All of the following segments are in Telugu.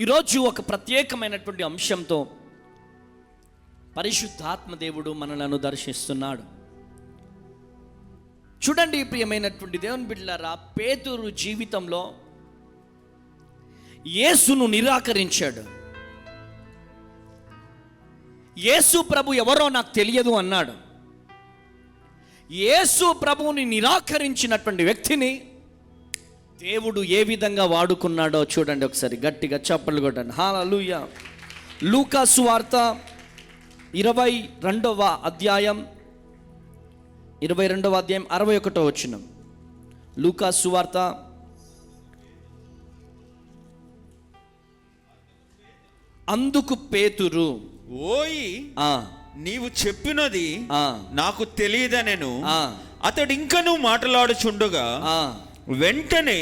ఈరోజు ఒక ప్రత్యేకమైనటువంటి అంశంతో పరిశుద్ధాత్మ దేవుడు మనలను దర్శిస్తున్నాడు. చూడండి ప్రియమైనటువంటి దేవుని బిడ్డలారా, పేతురు జీవితంలో యేసును నిరాకరించాడు. యేసు ప్రభు ఎవరో నాకు తెలియదు అన్నాడు. యేసు ప్రభువుని నిరాకరించినటువంటి వ్యక్తిని దేవుడు ఏ విధంగా వాడుకున్నాడో చూడండి. ఒకసారి గట్టిగా చప్పట్లు కొట్టండి. హల్లెలూయా. లూకా సువార్త 22వ అధ్యాయం 61వ వచనం. లూకా సువార్త అందుకు పేతురు, ఓయి నీవు చెప్పినది నాకు తెలియదనెను. అతడు ఇంకను మాట్లాడుచుండగా వెంటనే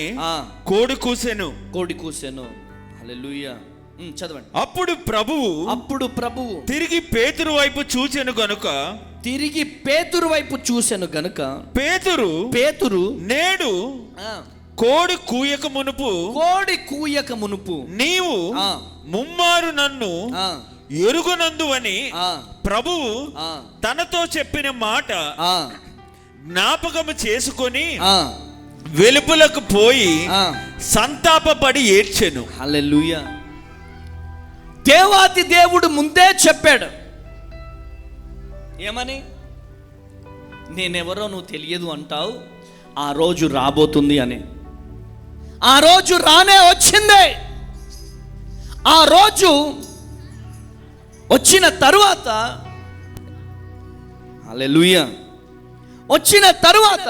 కోడి కూసెను. హల్లెలూయా. చదవండి. అప్పుడు ప్రభువు తిరిగి పేతురు వైపు చూచెను గనుక పేతురు నేడు కోడి కూయక మునుపు నీవు ముమ్మారు నన్ను ఎరుగునందువని ప్రభువు తనతో చెప్పిన మాట జ్ఞాపకము చేసుకొని వెలుపలకు పోయి సంతాపపడి ఏడ్చెను. హల్లెలూయా. దేవాది దేవుడు ముందే చెప్పాడు. ఏమని? నేనెవరో నువ్వు తెలియదు అంటావు, ఆ రోజు రాబోతుంది అని. ఆ రోజు రానే వచ్చింది. ఆ రోజు వచ్చిన తరువాత, హల్లెలూయా, వచ్చిన తరువాత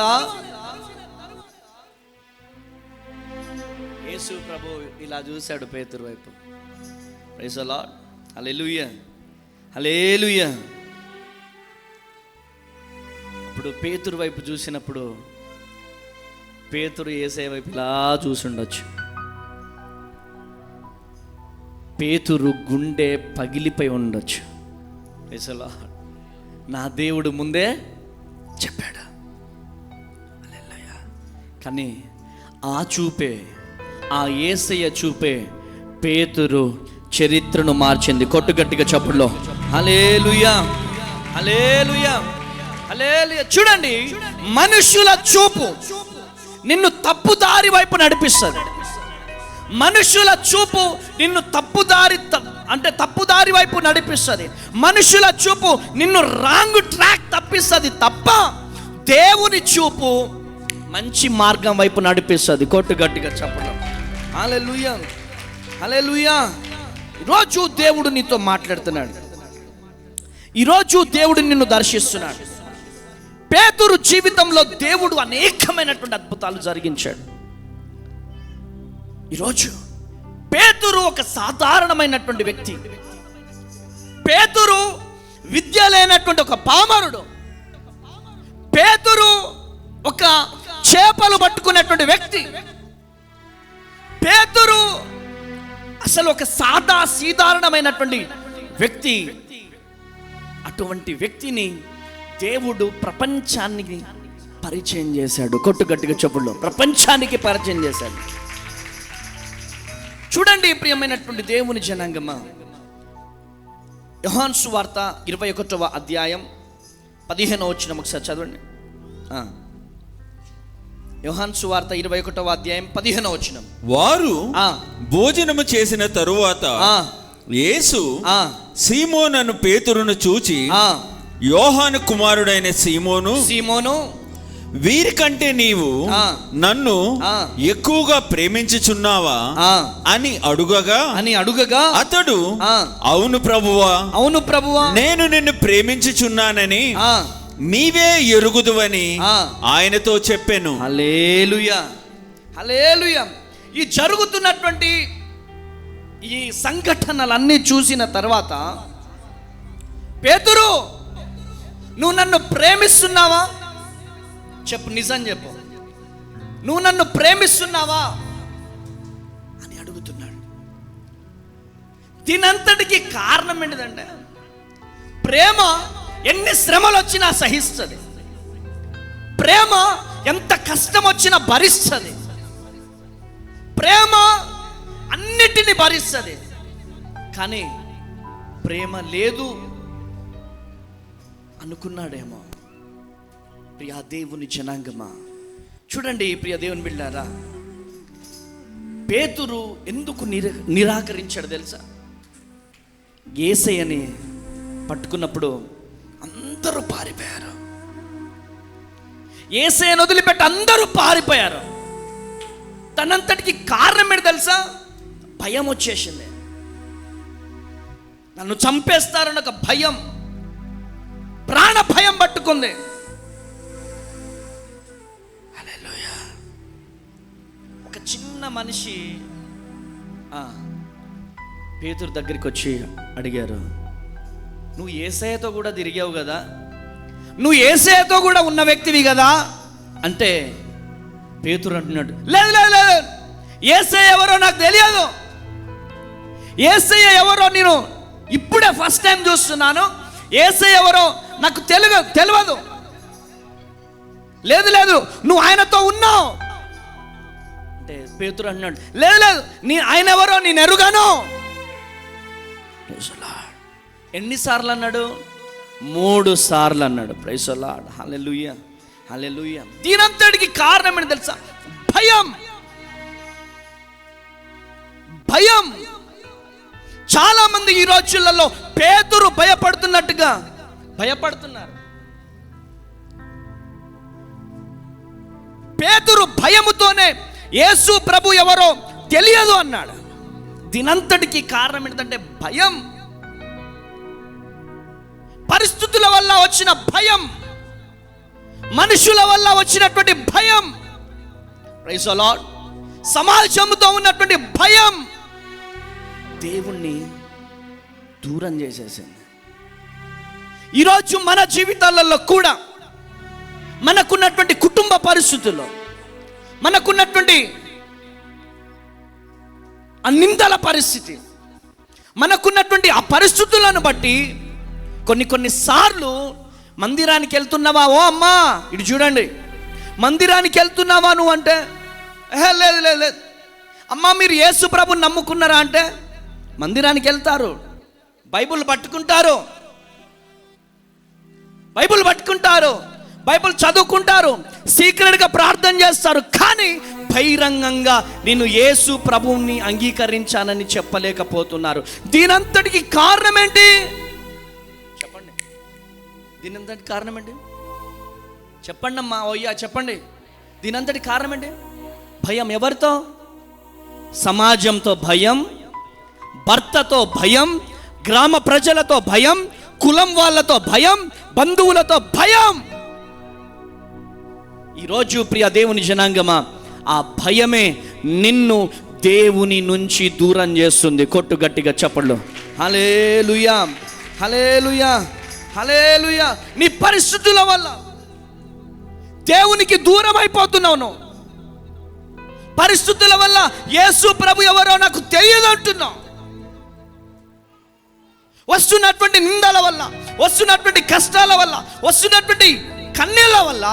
యేసు ప్రభు ఇలా చూశాడు పేతురు వైపు. Praise the Lord. Hallelujah, hallelujah. ఇప్పుడు పేతురు వైపు చూసినప్పుడు పేతురు యేసయ్య వైపు ఇలా చూసుండొచ్చు. పేతురు గుండె పగిలిపోయి ఉండొచ్చు. Praise the lord. నా దేవుడు ముందే చెప్పాడు. హల్లెలూయా. కానీ ఆ చూపే, ఆ యేసయ్య చూపే పేతురు చరిత్రను మార్చింది. కొట్టుగట్టిగా చప్పుడులో హల్లెలూయా, హల్లెలూయా, హల్లెలూయా. చూడండి, మనుషుల చూపు నిన్ను తప్పుదారి వైపు నడిపిస్తుంది. మనుషుల చూపు నిన్ను తప్పుదారి వైపు నడిపిస్తుంది. మనుషుల చూపు నిన్ను రాంగ్ ట్రాక్ తప్పిస్తుంది తప్ప దేవుని చూపు మంచి మార్గం వైపు నడిపిస్తుంది. కొట్టు గట్టిగా చెప్పడం. హల్లెలూయా, హల్లెలూయా. ఈరోజు దేవుడు నీతో మాట్లాడుతున్నాడు. ఈరోజు దేవుడు నిన్ను దర్శిస్తున్నాడు. పేతురు జీవితంలో దేవుడు అనేకమైనటువంటి అద్భుతాలు జరిగించాడు. ఈరోజు పేతురు ఒక సాధారణమైనటువంటి వ్యక్తి. పేతురు విద్య లేనటువంటి ఒక పామరుడు. పేతురు ఒక చేపలు పట్టుకునేటువంటి వ్యక్తి. పేతురు అసలు ఒక సాధారణమైనటువంటి వ్యక్తి. అటువంటి వ్యక్తిని దేవుడు ప్రపంచానికి పరిచయం చేశాడు. కొట్టుగట్టిగా చెప్పుల్లో ప్రపంచానికి పరిచయం చేశాడు. చూడండి ప్రియమైనటువంటి దేవుని జనాంగమా, యోహాను సువార్త 21వ అధ్యాయం 15వ వచనం ఒకసారి చదవండి. యోహాను సువార్త 21వ అధ్యాయం 15వ వచనం. వారు భోజనము చేసిన తరువాత యేసు సీమోను పేతురును చూచి, యోహాను కుమారుడైన సీమోను, వీరికంటే నీవు నన్ను ఎక్కువగా ప్రేమించుచున్నావా అని అడుగగా అతడు అవును ప్రభువా, నేను నిన్ను ప్రేమించుచున్నానని నీవే ఎరుగుదువని ఆయనతో చెప్పాను. హల్లెలూయా, హల్లెలూయా. ఈ జరుగుతున్నటువంటి ఈ సంఘటనలన్నీ చూసిన తర్వాత, పేతురు నువ్వు నన్ను ప్రేమిస్తున్నావా? చెప్పు, నిజం చెప్పు. నువ్వు నన్ను ప్రేమిస్తున్నావా అని అడుగుతున్నాడు. దీనంతటికి కారణం ఏంటిదంటే, ప్రేమ ఎన్ని శ్రమలు వచ్చినా సహిస్తుంది. ప్రేమ ఎంత కష్టం వచ్చినా భరిస్తుంది. ప్రేమ అన్నిటి అన్నిటిని భరిస్తుంది, కానీ ప్రేమ లేదు అనుకున్నాడేమో. ప్రియ దేవుని జనాంగమా, చూడండి ప్రియ దేవుని బిడ్డారా, పేతురు ఎందుకు నిరాకరించాడు తెలుసా? యేసయ్యని పట్టుకున్నప్పుడు అందరూ పారిపోయారు. యేసయ్యను వదిలిపెట్టి అందరూ పారిపోయారు. తనంతటికి కారణం ఏంటి తెలుసా? భయం వచ్చేసింది. నన్ను చంపేస్తారని ఒక భయం, ప్రాణ భయం పట్టుకుంది. హల్లెలూయా. ఒక చిన్న మనిషి పేతురు దగ్గరికి వచ్చి అడిగారు, నువ్వు యేసయ్యతో కూడా తిరిగావు కదా, నువ్వు యేసయ్యతో కూడా ఉన్న వ్యక్తివి కదా అంటే పేతురు అంటున్నాడు, లేదు లేదు లేదు, యేసయ్య ఎవరో నాకు తెలియదు, యేసయ్య ఎవరో నేను ఇప్పుడే ఫస్ట్ టైం చూస్తున్నాను, యేసయ్య ఎవరో నాకు తెలియదు. లేదు లేదు, నువ్వు ఆయనతో ఉన్నావు అంటే పేతురు అంటున్నాడు, లేదు లేదు, ఆయన ఎవరో నేను ఎరుగాను. ఎన్నిసార్లు అన్నాడు? 3 సార్లు అన్నాడు. Praise the Lord. Hallelujah, hallelujah. దీనంతటికి కారణం ఏంటి తెలుసా? భయం. భయం. చాలా మంది ఈ రోజులలో పేతురు భయపడుతున్నట్టుగా భయపడుతున్నారు. పేతురు భయముతోనే యేసు ప్రభు ఎవరో తెలియదు అన్నాడు. దీనంతటికి కారణం ఏంటంటే భయం. పరిస్థితుల వల్ల వచ్చిన భయం, మనుషుల వల్ల వచ్చినటువంటి భయం, ప్రైజ్ ది లార్డ్, సమాజంతో ఉన్నటువంటి భయం దేవుణ్ణి దూరం చేసేసింది. ఈరోజు మన జీవితాలలో కూడా మనకున్నటువంటి కుటుంబ పరిస్థితుల్లో, మనకున్నటువంటి ఆ నిందల పరిస్థితి, మనకున్నటువంటి ఆ పరిస్థితులను బట్టి కొన్ని సార్లు మందిరానికి వెళ్తున్నావా, ఓ అమ్మా ఇటు చూడండి, మందిరానికి వెళ్తున్నావా నువ్వు అంటే, లేదు లేదు లేదు. అమ్మా మీరు యేసు ప్రభుని నమ్ముకున్నారా అంటే, మందిరానికి వెళ్తారు, బైబుల్ పట్టుకుంటారు, బైబుల్ చదువుకుంటారు, సీక్రెట్గా ప్రార్థన చేస్తారు, కానీ బహిరంగంగా నేను యేసు ప్రభువుని అంగీకరించానని చెప్పలేకపోతున్నారు. దీనంతటికి కారణం ఏంటి చెప్పండి? దీనంతటి కారణం ఏంటి చెప్పండి అమ్మా, ఓయ్యా చెప్పండి. దీనంతటి కారణం ఏంటి? భయం. ఎవరితో? సమాజంతో భయం, భర్తతో భయం, గ్రామ ప్రజలతో భయం, కులం వాళ్ళతో భయం, బంధువులతో భయం. ఈరోజు ప్రియ దేవుని జనాంగమా, ఆ భయమే నిన్ను దేవుని నుంచి దూరం చేస్తుంది. కొట్టు గట్టిగా చప్పట్లు. హల్లెలూయా, హల్లెలూయా, హల్లెలూయా. నీ పరిస్థితుల వల్ల దేవునికి దూరం అయిపోతున్నావు నువ్వు. పరిస్థితుల వల్ల యేసు ప్రభు ఎవరో నాకు తెలియదు అంటున్నావు. వస్తున్నటువంటి నిందల వల్ల, వస్తున్నటువంటి కష్టాల వల్ల, వస్తున్నటువంటి కన్నీళ్ళ వల్ల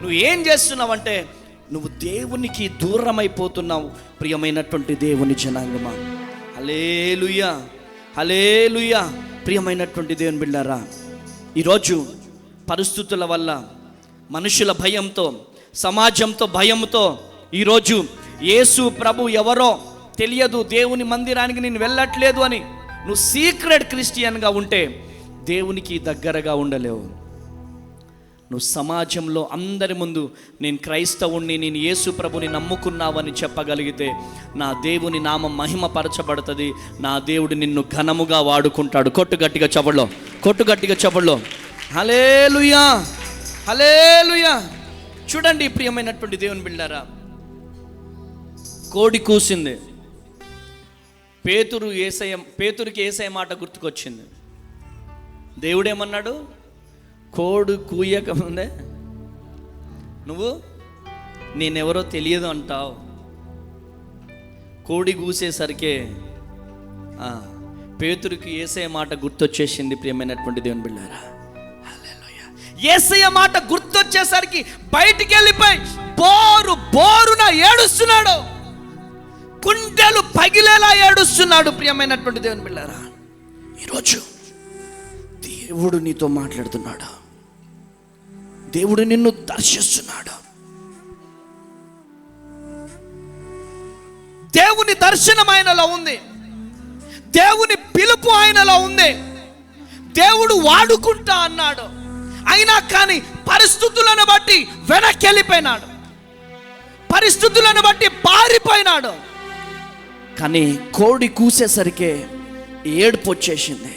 నువ్వు ఏం చేస్తున్నావంటే నువ్వు దేవునికి దూరం అయిపోతున్నావు. ప్రియమైనటువంటి దేవుని జనాంగమా, హల్లెలూయా, హల్లెలూయా. ప్రియమైనటువంటి దేవుని బిడ్డలారా, ఈరోజు పరిస్థితుల వల్ల, మనుషుల భయంతో, సమాజంతో భయంతో ఈరోజు యేసు ప్రభు ఎవరో తెలియదు, దేవుని మందిరానికి నేను వెళ్ళట్లేదు అని నువ్వు సీక్రెట్ క్రిస్టియన్గా ఉంటే దేవునికి దగ్గరగా ఉండలేవు. నువ్వు సమాజంలో అందరి ముందు నేను క్రైస్తవుణ్ణి, నేను యేసు ప్రభుని నమ్ముకున్నావని చెప్పగలిగితే నా దేవుని నామం మహిమపరచబడుతుంది, నా దేవుడు నిన్ను ఘనముగా వాడుకుంటాడు. కొట్టు గట్టిగా చప్పట్లో, కొట్టు గట్టిగా చప్పట్లో. హల్లెలూయా, హల్లెలూయా. చూడండి ప్రియమైనటువంటి దేవుని బిడ్డలారా, కోడి కూసింది. పేతురుకి యేసయ్య మాట గుర్తుకొచ్చింది. దేవుడేమన్నాడు? కోడి కూయక ముందే నువ్వు నేనెవరో తెలియదు అంటావు. కోడి కూసేసరికే పేతురుకి యేసయ్య మాట గుర్తొచ్చేసింది. ప్రియమైనటువంటి దేవుని బిడ్డలారా, హల్లెలూయా. యేసయ్య మాట గుర్తొచ్చేసరికి బయటికి వెళ్ళిపోయి బోరున ఏడుస్తున్నాడు. గుండెలు పగిలేలా ఏడుస్తున్నాడు. ప్రియమైనటువంటి దేవుని బిడ్డలారా, ఈరోజు దేవుడు నీతో మాట్లాడుతున్నాడు. దేవుడు నిన్ను దర్శిస్తున్నాడు. దేవుని దర్శనం ఆయనలో ఉంది. దేవుని పిలుపు ఆయనలో ఉంది. దేవుడు వాడుకుంటా అన్నాడు. అయినా కానీ పరిస్థితులను బట్టి వెనక్కి వెళ్ళిపోయినాడు. పరిస్థితులను బట్టి పారిపోయినాడు. కానీ కోడి కూసేసరికి ఏడుపు వచ్చేసింది.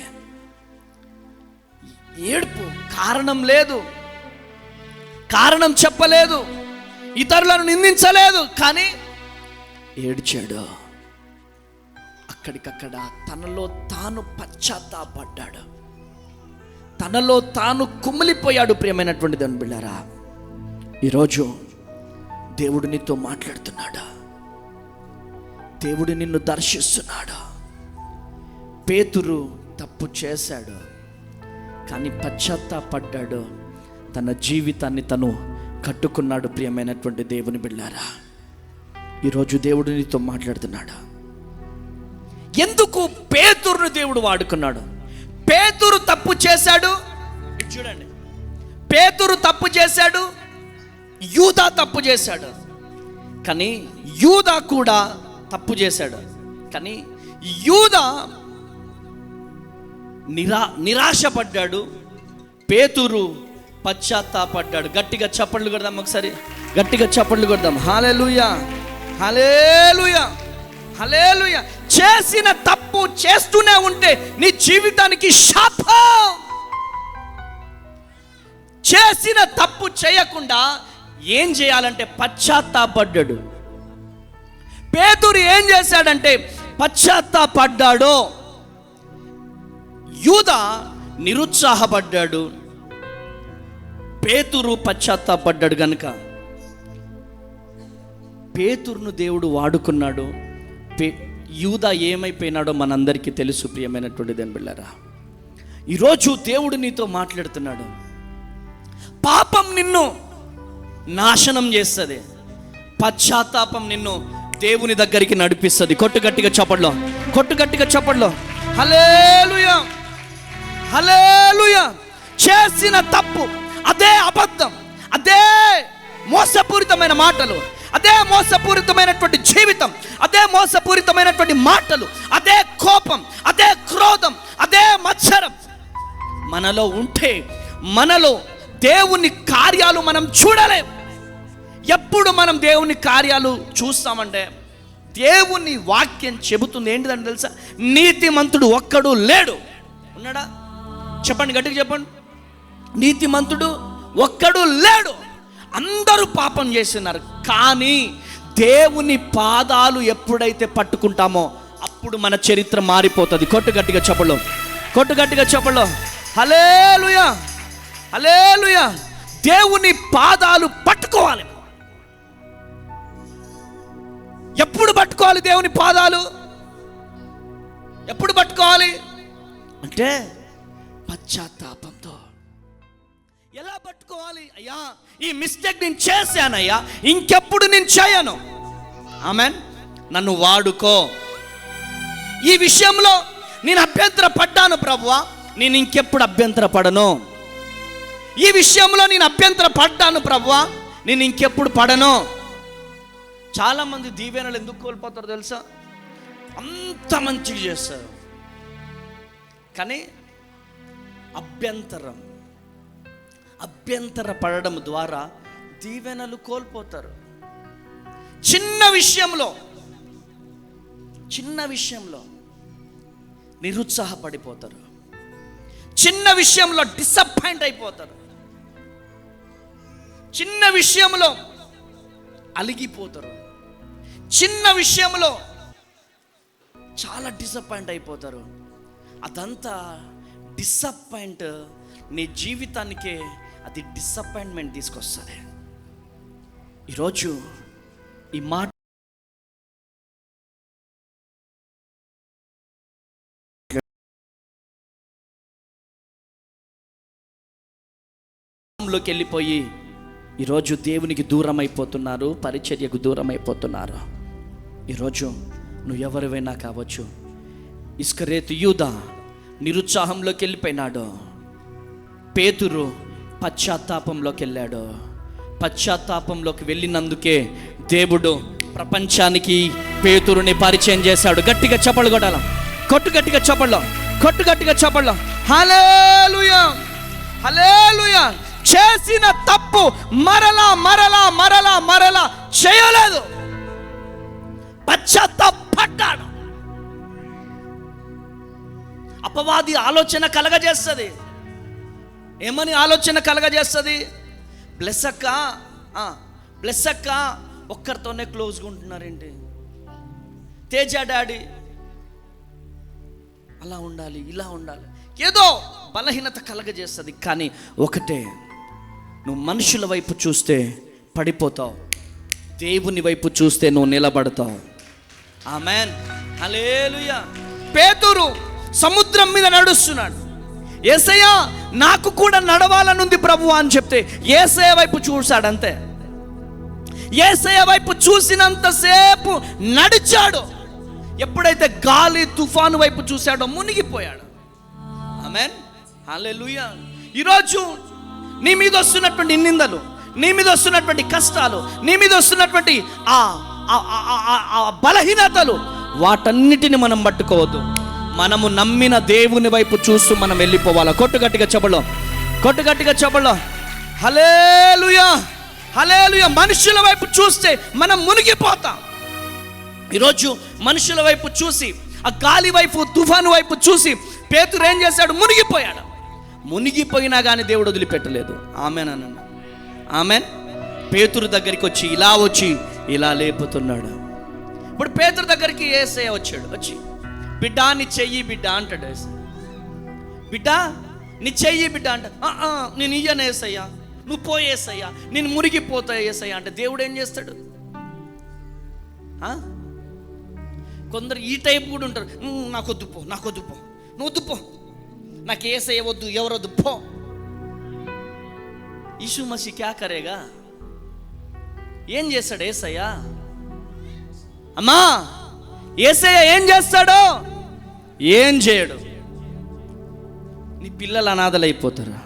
ఏడుపు కారణం లేదు, కారణం చెప్పలేదు, ఇతరులను నిందించలేదు, కానీ ఏడ్చాడు. అక్కడికక్కడ తనలో తాను పశ్చాత్తాపడ్డాడు. తనలో తాను కుమిలిపోయాడు. ప్రియమైనటువంటి దేవుని బిడ్డలారా, ఈరోజు దేవుడు నీతో మాట్లాడుతున్నాడు. దేవుడు నిన్ను దర్శిస్తున్నాడు. పేతురు తప్పు చేశాడు, కానీ పశ్చాత్తాపడ్డాడు. తన జీవితాన్ని తను కట్టుకున్నాడు. ప్రియమైనటువంటి దేవుని బిడ్డలారా, ఈరోజు దేవుడు నీతో మాట్లాడుతున్నాడు. ఎందుకు పేతురును దేవుడు వాడుకున్నాడు? పేతురు తప్పు చేశాడు. చూడండి, పేతురు తప్పు చేశాడు, యూదా తప్పు చేశాడు. కానీ యూదా కూడా తప్పు చేశాడు. కానీ యూదా నిరాశపడ్డాడు, పేతురు పశ్చాత్తాపడ్డాడు. గట్టిగా చప్పట్లు కొడదాం, ఒకసారి గట్టిగా చప్పట్లు కొడదాం. హల్లెలూయా, హల్లెలూయా, హల్లెలూయా. చేసిన తప్పు చేస్తూనే ఉంటే నీ జీవితానికి శాపం. చేసిన తప్పు చేయకుండా ఏం చేయాలంటే పశ్చాత్తాపడ్డాడు. పేతురు ఏం చేశాడంటే పశ్చాత్తాపడ్డాడు. యూదా నిరుత్సాహపడ్డాడు, పేతురు పశ్చాత్తాపడ్డాడు. గనుక పేతురును దేవుడు వాడుకున్నాడు. యూదా ఏమైపోయినాడో మనందరికీ తెలుసు. ప్రియమైనటువంటి దేవుని బిడ్డలారా, ఈరోజు దేవుడు నీతో మాట్లాడుతున్నాడు. పాపం నిన్ను నాశనం చేస్తుంది, పశ్చాత్తాపం నిన్ను దేవుని దగ్గరికి నడిపిస్తుంది. కొట్టు గట్టిగా చప్పట్లో, కొట్టు గట్టిగా చప్పట్లో. హల్లెలూయా, హల్లెలూయా. చేసిన తప్పు, అదే అబద్ధం, అదే మోసపూరితమైన మాటలు, అదే మోసపూరితమైనటువంటి జీవితం, అదే మోసపూరితమైనటువంటి మాటలు, అదే కోపం, అదే క్రోధం, అదే మత్సరం మనలో ఉంటే మనలో దేవుని కార్యాలు మనం చూడలేం. ఎప్పుడు మనం దేవుని కార్యాలు చూస్తామంటే దేవుని వాక్యం చెబుతుంది ఏంటిదని తెలుసా? నీతిమంతుడు ఒక్కడు లేడు. ఉన్నాడా? చెప్పండి, గట్టిగా చెప్పండి. నీతిమంతుడు ఒక్కడు లేడు. అందరూ పాపం చేస్తున్నారు. కానీ దేవుని పాదాలు ఎప్పుడైతే పట్టుకుంటామో అప్పుడు మన చరిత్ర మారిపోతుంది. కొట్టు గట్టిగా చెప్పలో, కొట్టు గట్టిగా చెప్పలో. హల్లెలూయా, హల్లెలూయా. దేవుని పాదాలు పట్టుకోవాలి. ఎప్పుడు పట్టుకోవాలి దేవుని పాదాలు? ఎప్పుడు పట్టుకోవాలి అంటే పశ్చాత్తాపంతో. ఎలా పట్టుకోవాలి? అయ్యా, ఈ మిస్టేక్ నేను చేశానయ్యా, ఇంకెప్పుడు నేను చేయను. ఆమెన్. నన్ను వాడుకో. ఈ విషయంలో నేను అభ్యంతర పడ్డాను ప్రభువా, నేను ఇంకెప్పుడు అభ్యంతర పడను. ఈ విషయంలో నేను అభ్యంతర పడ్డాను ప్రభువా, నేను ఇంకెప్పుడు పడను. చాలామంది దీవెనలు ఎందుకు కోల్పోతారో తెలుసా? అంత మంచిగా చేస్తారు, కానీ అభ్యంతర పడడం ద్వారా దీవెనలు కోల్పోతారు. చిన్న విషయంలో నిరుత్సాహపడిపోతారు, చిన్న విషయంలో డిసప్పాయింట్ అయిపోతారు, చిన్న విషయంలో అలిగిపోతారు, చిన్న విషయంలో చాలా డిసప్పాయింట్ అయిపోతారు. అదంతా డిసప్పాయింట్ నీ జీవితానికే అది డిసప్పాయింట్మెంట్ తీసుకొస్తుంది. ఈరోజు ఈ మాట లోకి వెళ్ళిపోయి ఈరోజు దేవునికి దూరం అయిపోతున్నారు, పరిచర్యకు దూరం అయిపోతున్నారు. ఈరోజు నువ్వు ఎవరివైనా కావచ్చు. ఇస్కరేతు యూదా నిరుత్సాహంలోకి వెళ్ళిపోయినాడు. పేతురు పశ్చాత్తాపంలోకి వెళ్ళాడు. పశ్చాత్తాపంలోకి వెళ్ళినందుకే దేవుడు ప్రపంచానికి పేతురుని పరిచయం చేశాడు. గట్టిగా చప్పట్లు కొట్టాల, గట్టిగా చప్పట్లు. హల్లెలూయా, హల్లెలూయా. చేసిన తప్పు మరలా చేయలేదు, పశ్చాత్తాపడ్డాడు. అపవాది ఆలోచన కలగజేస్తుంది. ఏమని ఆలోచన కలగజేస్తుంది? బ్లెస్ అక్క ఒక్కరితోనే క్లోజ్గా ఉంటున్నారేంటి, తేజ డాడీ అలా ఉండాలి, ఇలా ఉండాలి, ఏదో బలహీనత కలగజేస్తుంది. కానీ ఒకటే, నువ్వు మనుషుల వైపు చూస్తే పడిపోతావు, దేవుని వైపు చూస్తే నువ్వు నిలబడతావు. ఆమేన్, హల్లెలూయా. పేతురు సముద్రం మీద నడుస్తున్నాడు. యేసయ్య నాకు కూడా నడవాలనుంది ప్రభువా అని చెప్తే యేసయ్య వైపు చూశాడు అంతే. యేసయ్య వైపు చూసినంతసేపు నడిచాడు. ఎప్పుడైతే గాలి తుఫాను వైపు చూశాడో మునిగిపోయాడు. ఆమేన్, హల్లెలూయా. ఈరోజు నీ మీద వస్తున్నటువంటి నిందలు, నీ మీద వస్తున్నటువంటి కష్టాలు, నీ మీద వస్తున్నటువంటి ఆ బలహీనతలు, వాటన్నిటిని మనం పట్టుకోవద్దు. మనము నమ్మిన దేవుని వైపు చూస్తూ మనం వెళ్ళిపోవాలి. గట్టిగా చెప్పలో హల్లెలూయా, హల్లెలూయా. మనుషుల వైపు చూస్తే మనం మునిగిపోతాం. ఈరోజు మనుషుల వైపు చూసి, ఆ గాలి వైపు, తుఫాను వైపు చూసి పేతురు ఏం చేశాడు? మునిగిపోయాడు. మునిగిపోయినా కానీ దేవుడు వదిలిపెట్టలేదు. ఆమేన్ అనండి, ఆమేన్. పేతురు దగ్గరికి వచ్చి ఇలా లేపుతున్నాడు. ఇప్పుడు పేతురు దగ్గరికి యేసయ్య వచ్చాడు. వచ్చి బిడ్డా నీ చెయ్యి బిడ్డ అంటాడు. బిడ్డా నీ చెయ్యి బిడ్డ అంట. నేను ఇయ్యను యేసయ్యా, నువ్వు పోయేసయ్యా, నేను మురిగిపోతా యేసయ్యా అంటే దేవుడు ఏం చేస్తాడు? కొందరు ఈ టైప్ కూడా ఉంటారు. నాకొద్దు పో, నువ్వు వద్దు పో, నాకు యేసయ్య వద్దు, ఎవరొద్దు పో. యీశు మసీ క్యా కరేగా? ఏం చేస్తాడు యేసయ్య? అమ్మా, యేసయ్య ఏం చేస్తాడో? ఏం చేయడు. నీ పిల్లలు అనాథలైపోతారు,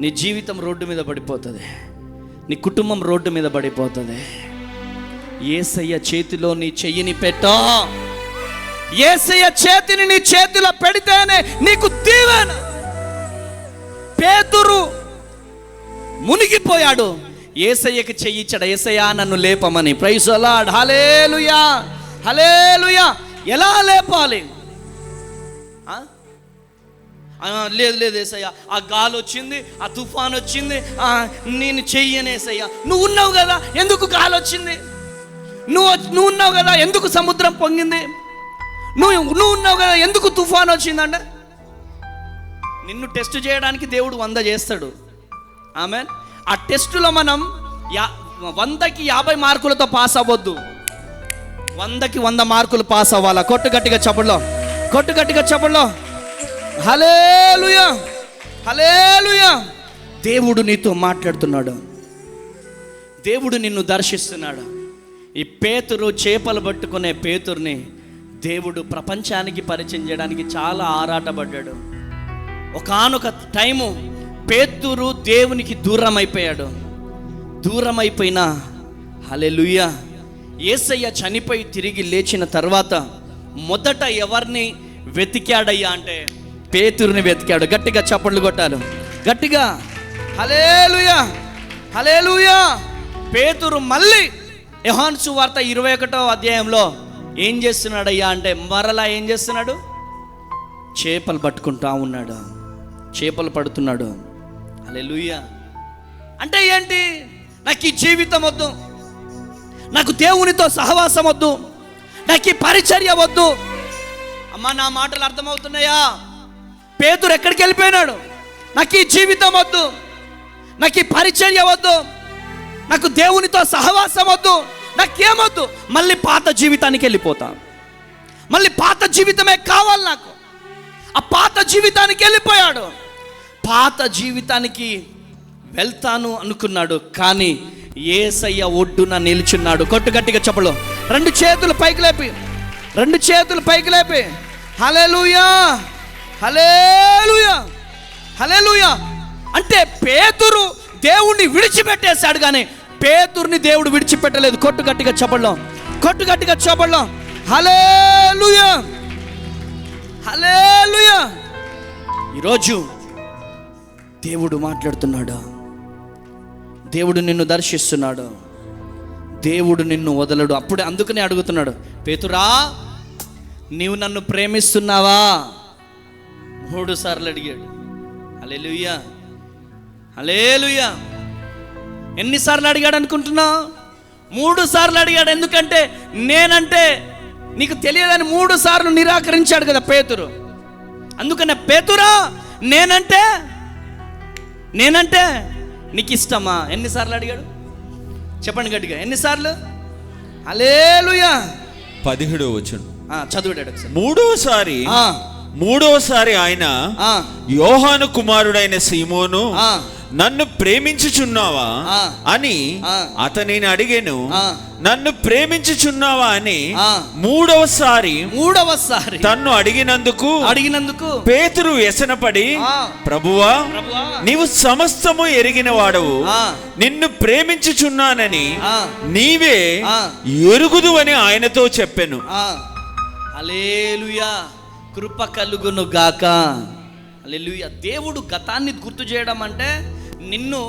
నీ జీవితం రోడ్డు మీద పడిపోతుంది, నీ కుటుంబం రోడ్డు మీద పడిపోతుంది. యేసయ్య చేతిలో నీ చెయ్యిని పెట్టో. యేసయ్య చేతిని నీ చేతిలో పెడితేనే నీకు దీవెన. పేతురు మునిగిపోయాడు, యేసయ్యకి చెయ్యిచ్చాడు. యేసయ్యా నన్ను లేపమని. ప్రైజ్ ది లార్డ్, హల్లెలూయా, హల్లెలూయా. ఎలా లేపాలి? లేదు యేసయ్యా, ఆ గాలి వచ్చింది, ఆ తుఫాన్ వచ్చింది, నేను చెయ్యను యేసయ్యా. నువ్వు ఉన్నావు కదా, ఎందుకు గాలి వచ్చింది? నువ్వు ఉన్నావు కదా, ఎందుకు సముద్రం పొంగింది? నువ్వు ఉన్నావు కదా, ఎందుకు తుఫాన్ వచ్చిందంటే నిన్ను టెస్ట్ చేయడానికి దేవుడు 100 చేస్తాడు. ఆమేన్. ఆ టెస్టులో మనం 100కి 50 మార్కులతో పాస్ అవ్వద్దు, 100కి 100 మార్కులు పాస్ అవ్వాలా. గట్టిగా చెప్పట్లో హల్లెలూయా, హల్లెలూయా. దేవుడు నీతో మాట్లాడుతున్నాడు, దేవుడు నిన్ను దర్శిస్తున్నాడు. ఈ పేతురు, చేపలు పట్టుకునే పేతుర్ని దేవుడు ప్రపంచానికి పరిచయం చేయడానికి చాలా ఆరాటపడ్డాడు. ఒకానొక టైము పేతురు దేవునికి దూరం అయిపోయాడు. దూరం అయిపోయినా హల్లెలూయా, యేసయ్య చనిపోయి తిరిగి లేచిన తర్వాత మొదట ఎవరిని వెతికాడయ్యా అంటే పేతురుని వెతికాడు. గట్టిగా చప్పట్లు కొట్టాలి, గట్టిగా హల్లెలూయా, హల్లెలూయా. పేతురు మళ్ళీ యోహాను సువార్త 21వ అధ్యాయంలో ఏం చేస్తున్నాడయ్యా అంటే మరలా ఏం చేస్తున్నాడు? చేపలు పట్టుకుంటా ఉన్నాడు, చేపలు పడుతున్నాడు. హల్లెలూయా. అంటే ఏంటి? నాకు ఈ జీవితం వద్దు, నాకు దేవునితో సహవాసం వద్దు, నాకు ఈ పరిచర్య వద్దు. అమ్మా, నా మాటలు అర్థమవుతున్నాయా? పేతురు ఎక్కడికి వెళ్ళిపోయినాడు? నాకు ఈ జీవితం వద్దు, నాకు ఈ పరిచర్య వద్దు, నాకు దేవునితో సహవాసం వద్దు, నాకేమొద్దు, మళ్ళీ పాత జీవితానికి వెళ్ళిపోతా, మళ్ళీ పాత జీవితమే కావాలి నాకు. ఆ పాత జీవితానికి వెళ్ళిపోయాడు. పాత జీవితానికి వెళ్తాను అనుకున్నాడు, కానీ యేసయ్య ఒడ్డున నిల్చున్నాడు. కొట్టు గట్టిగా చెప్పలు. రెండు చేతులు పైకి లేపి హల్లెలూయా, హల్లెలూయా, హల్లెలూయా అంటే పేతురు దేవుణ్ణి విడిచిపెట్టేశాడు, కానీ పేతురుని దేవుడు విడిచిపెట్టలేదు. కొట్టు గట్టిగా చెప్పడం. హల్లెలూయా, హల్లెలూయా. ఈరోజు దేవుడు మాట్లాడుతున్నాడు, దేవుడు నిన్ను దర్శిస్తున్నాడు, దేవుడు నిన్ను వదలడు. అప్పుడే అందుకనే అడుగుతున్నాడు, పేతురా నీవు నన్ను ప్రేమిస్తున్నావా? 3 సార్లు అడిగాడు. హల్లెలూయా, హల్లెలూయా. ఎన్నిసార్లు అడిగాడు అనుకుంటున్నావు? 3 సార్లు అడిగాడు. ఎందుకంటే నేనంటే నీకు తెలియదని 3 సార్లు నిరాకరించాడు కదా పేతురు. అందుకనే పేతురా నేనంటే నీకు ఇష్టమా? ఎన్నిసార్లు అడిగాడు చెప్పండి గట్టిగా, ఎన్నిసార్లు? హల్లెలూయా. 17వ వచనం చదువుడాడు ఒకసారి. మూడోసారి ఆయన యోహాను కుమారుడైన సీమోను నన్ను ప్రేమించుచున్నావా అని అతనిని అడిగాను. నన్ను ప్రేమించుచున్నావా అని మూడవసారి తన్ను అడిగినందుకు పేతురు వ్యసనపడి, ప్రభువా నీవు సమస్తము ఎరిగిన వాడవు, నిన్ను ప్రేమించుచున్నానని నీవే ఎరుగుదు అని ఆయనతో చెప్పెను. హల్లెలూయా, కృప కలుగును గాక. హల్లెలూయా. దేవుడు గతాన్ని గుర్తు చేయడం అంటే నిన్ను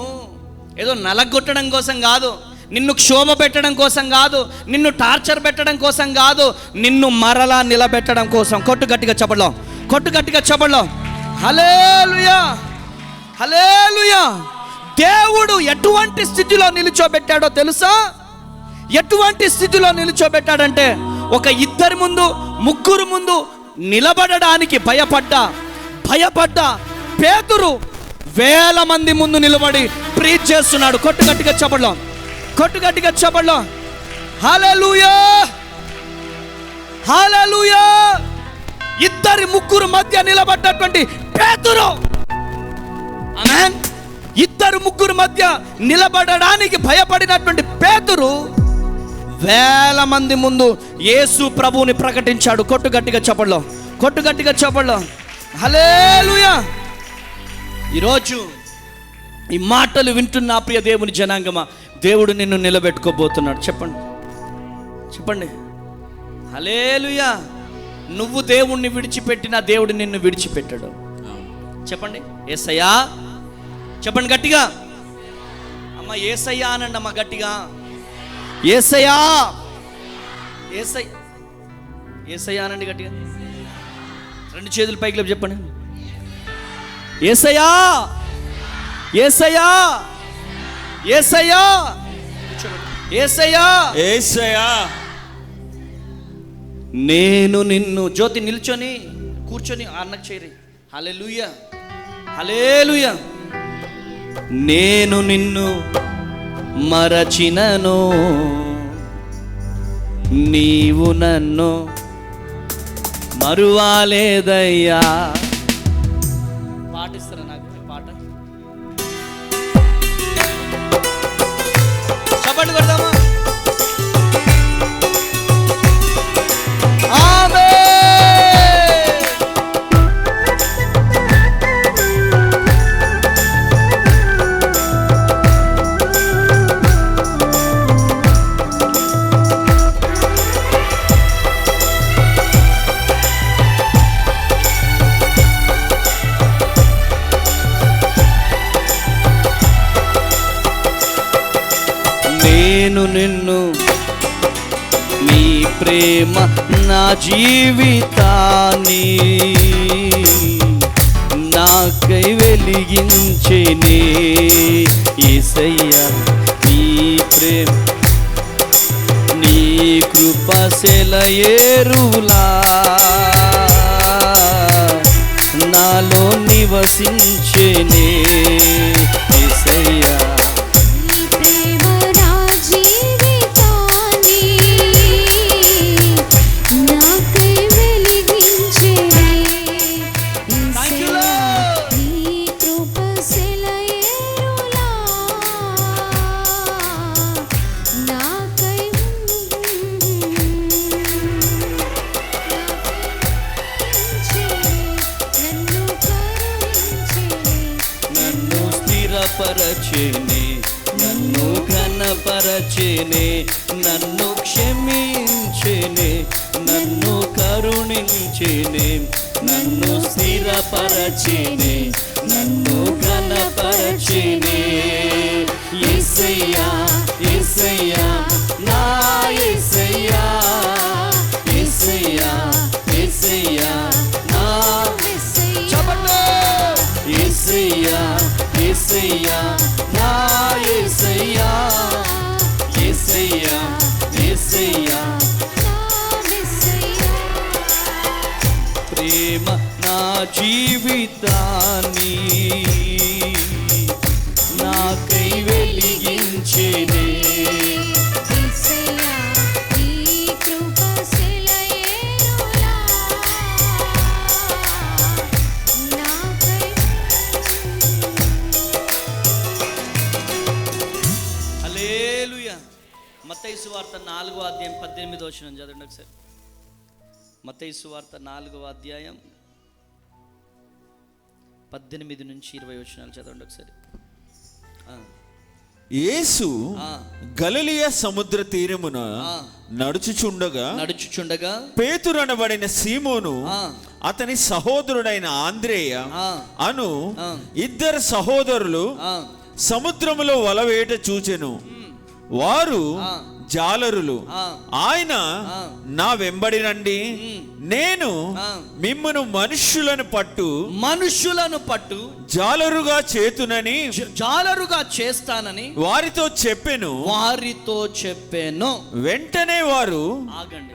ఏదో నలగొట్టడం కోసం కాదు, నిన్ను క్షోభ పెట్టడం కోసం కాదు, నిన్ను టార్చర్ పెట్టడం కోసం కాదు, నిన్ను మరలా నిలబెట్టడం కోసం. కొట్టు గట్టిగా చెప్పడం. హల్లెలూయా, హల్లెలూయా. దేవుడు ఎటువంటి స్థితిలో నిలుచోబెట్టాడో తెలుసా? ఎటువంటి స్థితిలో నిలుచోబెట్టాడంటే, ఒక 2 ముందు 3 ముందు నిలబడడానికి భయపడ్డ పేతురు 1000 మంది ముందు నిలబడి ప్రీచ్ చేస్తున్నాడు. కొట్టు గట్టిగా చెప్పడం. హల్లెలూయా, హల్లెలూయా. 2-3 మధ్య నిలబడ్డటువంటి పేతురు, ఆమేన్. 2-3 మధ్య నిలబడడానికి భయపడినటువంటి పేతురు 1000 మంది ముందు యేసు ప్రభువుని ప్రకటించాడు. కొట్టు గట్టిగా చెప్పడం. హల్లెలూయా. ఈరోజు ఈ మాటలు వింటున్న ప్రియ దేవుని జనాంగమా, దేవుడు నిన్ను నిలబెట్టుకోబోతున్నాడు. చెప్పండి హల్లెలూయా. నువ్వు దేవుణ్ణి విడిచిపెట్టినా దేవుడు నిన్ను విడిచిపెట్టాడు. చెప్పండి యేసయ్యా. చెప్పండి గట్టిగా. అమ్మ యేసయ్యా అనండి అమ్మ గట్టిగా. యేసయ్యా అనండి గట్టిగా. 2 చేతులు పైకి లేపి చెప్పండి, యేసయ్యా, యేసయ్యా, యేసయ్యా, యేసయ్యా, యేసయ్యా. నేను నిన్ను జ్యోతి కూర్చొని అన్నకు చేరి. హల్లెలూయా, హల్లెలూయా. నేను నిన్ను మరచినను, నీవు నన్ను మరువాలేదయ్యా. పాటిస్తారా నాకు పాట? చెప్పండి కొడదామా? నేను నిన్ను, నీ ప్రేమ నా జీవితాన్ని నాకై వెలిగించేనే. యేసయ్యా నీ ప్రేమ, నీ కృప సెలయేరులా నాలో నివసించేనే. యేసయ్యా కరుణించినే, నన్ను ఘనపరచినే, నన్ను క్షమించినే, నన్ను కరుణించినే, నన్ను స్థిరపరచినే, నన్ను ఘనపరచినే. యేసయ్యా యేసయ్యా నా యేసయ్యా, యేసయ్యా యేసయ్యా నా చప్పట్లు. యేసయ్యా యేసయ్యా నా యేసయ్యా, యేసయ్యా యేసయ్యా ప్రేమ నా జీవితాన్ని నాకై వెలిగించేనే. హల్లెలూయా. మత్తయి సువార్త 4వ అధ్యాయం 18వ వచనం చదవండి ఒకసారి. మత్తయి సువార్త 4వ అధ్యాయం 18 నుంచి 20 వచనాలు చదవండి ఒకసారి. యేసు గలిలయ సముద్ర తీరమున నడుచుచుండగా పేతురు అనబడిన సీమోను అతని సహోదరుడైన ఆంద్రేయ అను ఇద్దరు సహోదరులు సముద్రములో వలవేట చూచెను. వారు జాలరులు. ఆయన నా వెంబడి రండి, నేను మిమ్మును మనుష్యులను పట్టు జాలరుగా చేస్తానని వారితో చెప్పెను. వెంటనే వారు. ఆగండి.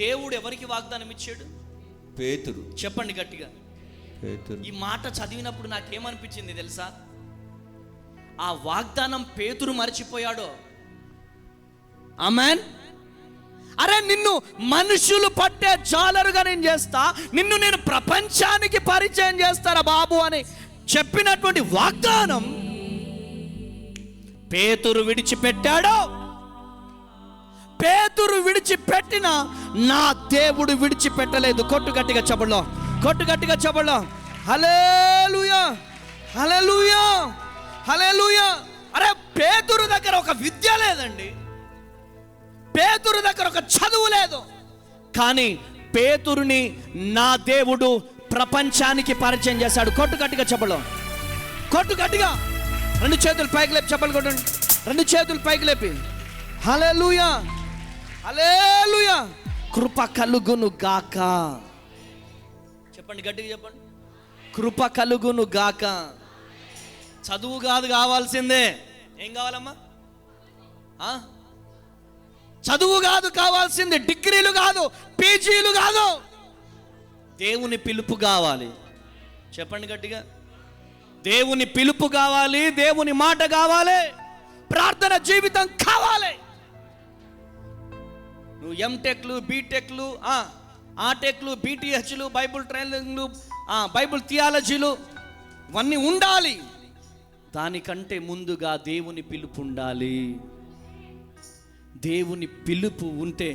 దేవుడు ఎవరికి వాగ్దానం ఇచ్చాడు? పేతురు. చెప్పండి గట్టిగా. పేతురు. ఈ మాట చదివినప్పుడు నాకేమనిపించింది తెలుసా? ఆ వాగ్దానం పేతురు మర్చిపోయాడో. ఆమేన్. అరే, నిన్ను మనుషులు పట్టే జాలరుగా నేను చేస్తా, నిన్ను నేను ప్రపంచానికి పరిచయం చేస్తారా బాబు అని చెప్పినటువంటి వాగ్దానం పేతురు విడిచిపెట్టాడో. పేతురు విడిచిపెట్టిన నా దేవుడు విడిచిపెట్టలేదు. కొట్టు గట్టిగా చెప్పలో. హల్లెలూయా హల్లెలూయా హల్లెలూయా. అరే, పేతురు దగ్గర ఒక విద్య లేదండి, పేతురు దగ్గర ఒక చదువు లేదు, కానీ పేతురుని నా దేవుడు ప్రపంచానికి పరిచయం చేశాడు. కొట్టు గట్టిగా 2 చేతులు పైకి లేపి చెప్పలు కొట్టండి. 2 చేతులు పైకి లేపి హల్లెలూయా హల్లెలూయా. కృప కలుగును గాక. చెప్పండి, గట్టిగా చెప్పండి. కృప కలుగును గాక. చదువు కాదు కావాల్సిందే. ఏం కావాలమ్మా? చదువు కాదు కావాల్సింది, డిగ్రీలు కాదు, పీజీలు కాదు, దేవుని పిలుపు కావాలి. చెప్పండి గట్టిగా. దేవుని పిలుపు కావాలి, దేవుని మాట కావాలి, ప్రార్థన జీవితం కావాలి. నువ్వు ఎంటెక్లు, బీటెక్లు, ఆ టెక్లు, బీటీహెచ్లు, బైబుల్ ట్రైనింగ్లు, బైబుల్ థియాలజీలు ఇవన్నీ ఉండాలి. దానికంటే ముందుగా దేవుని పిలుపు ఉండాలి. దేవుని పిలుపు ఉంటే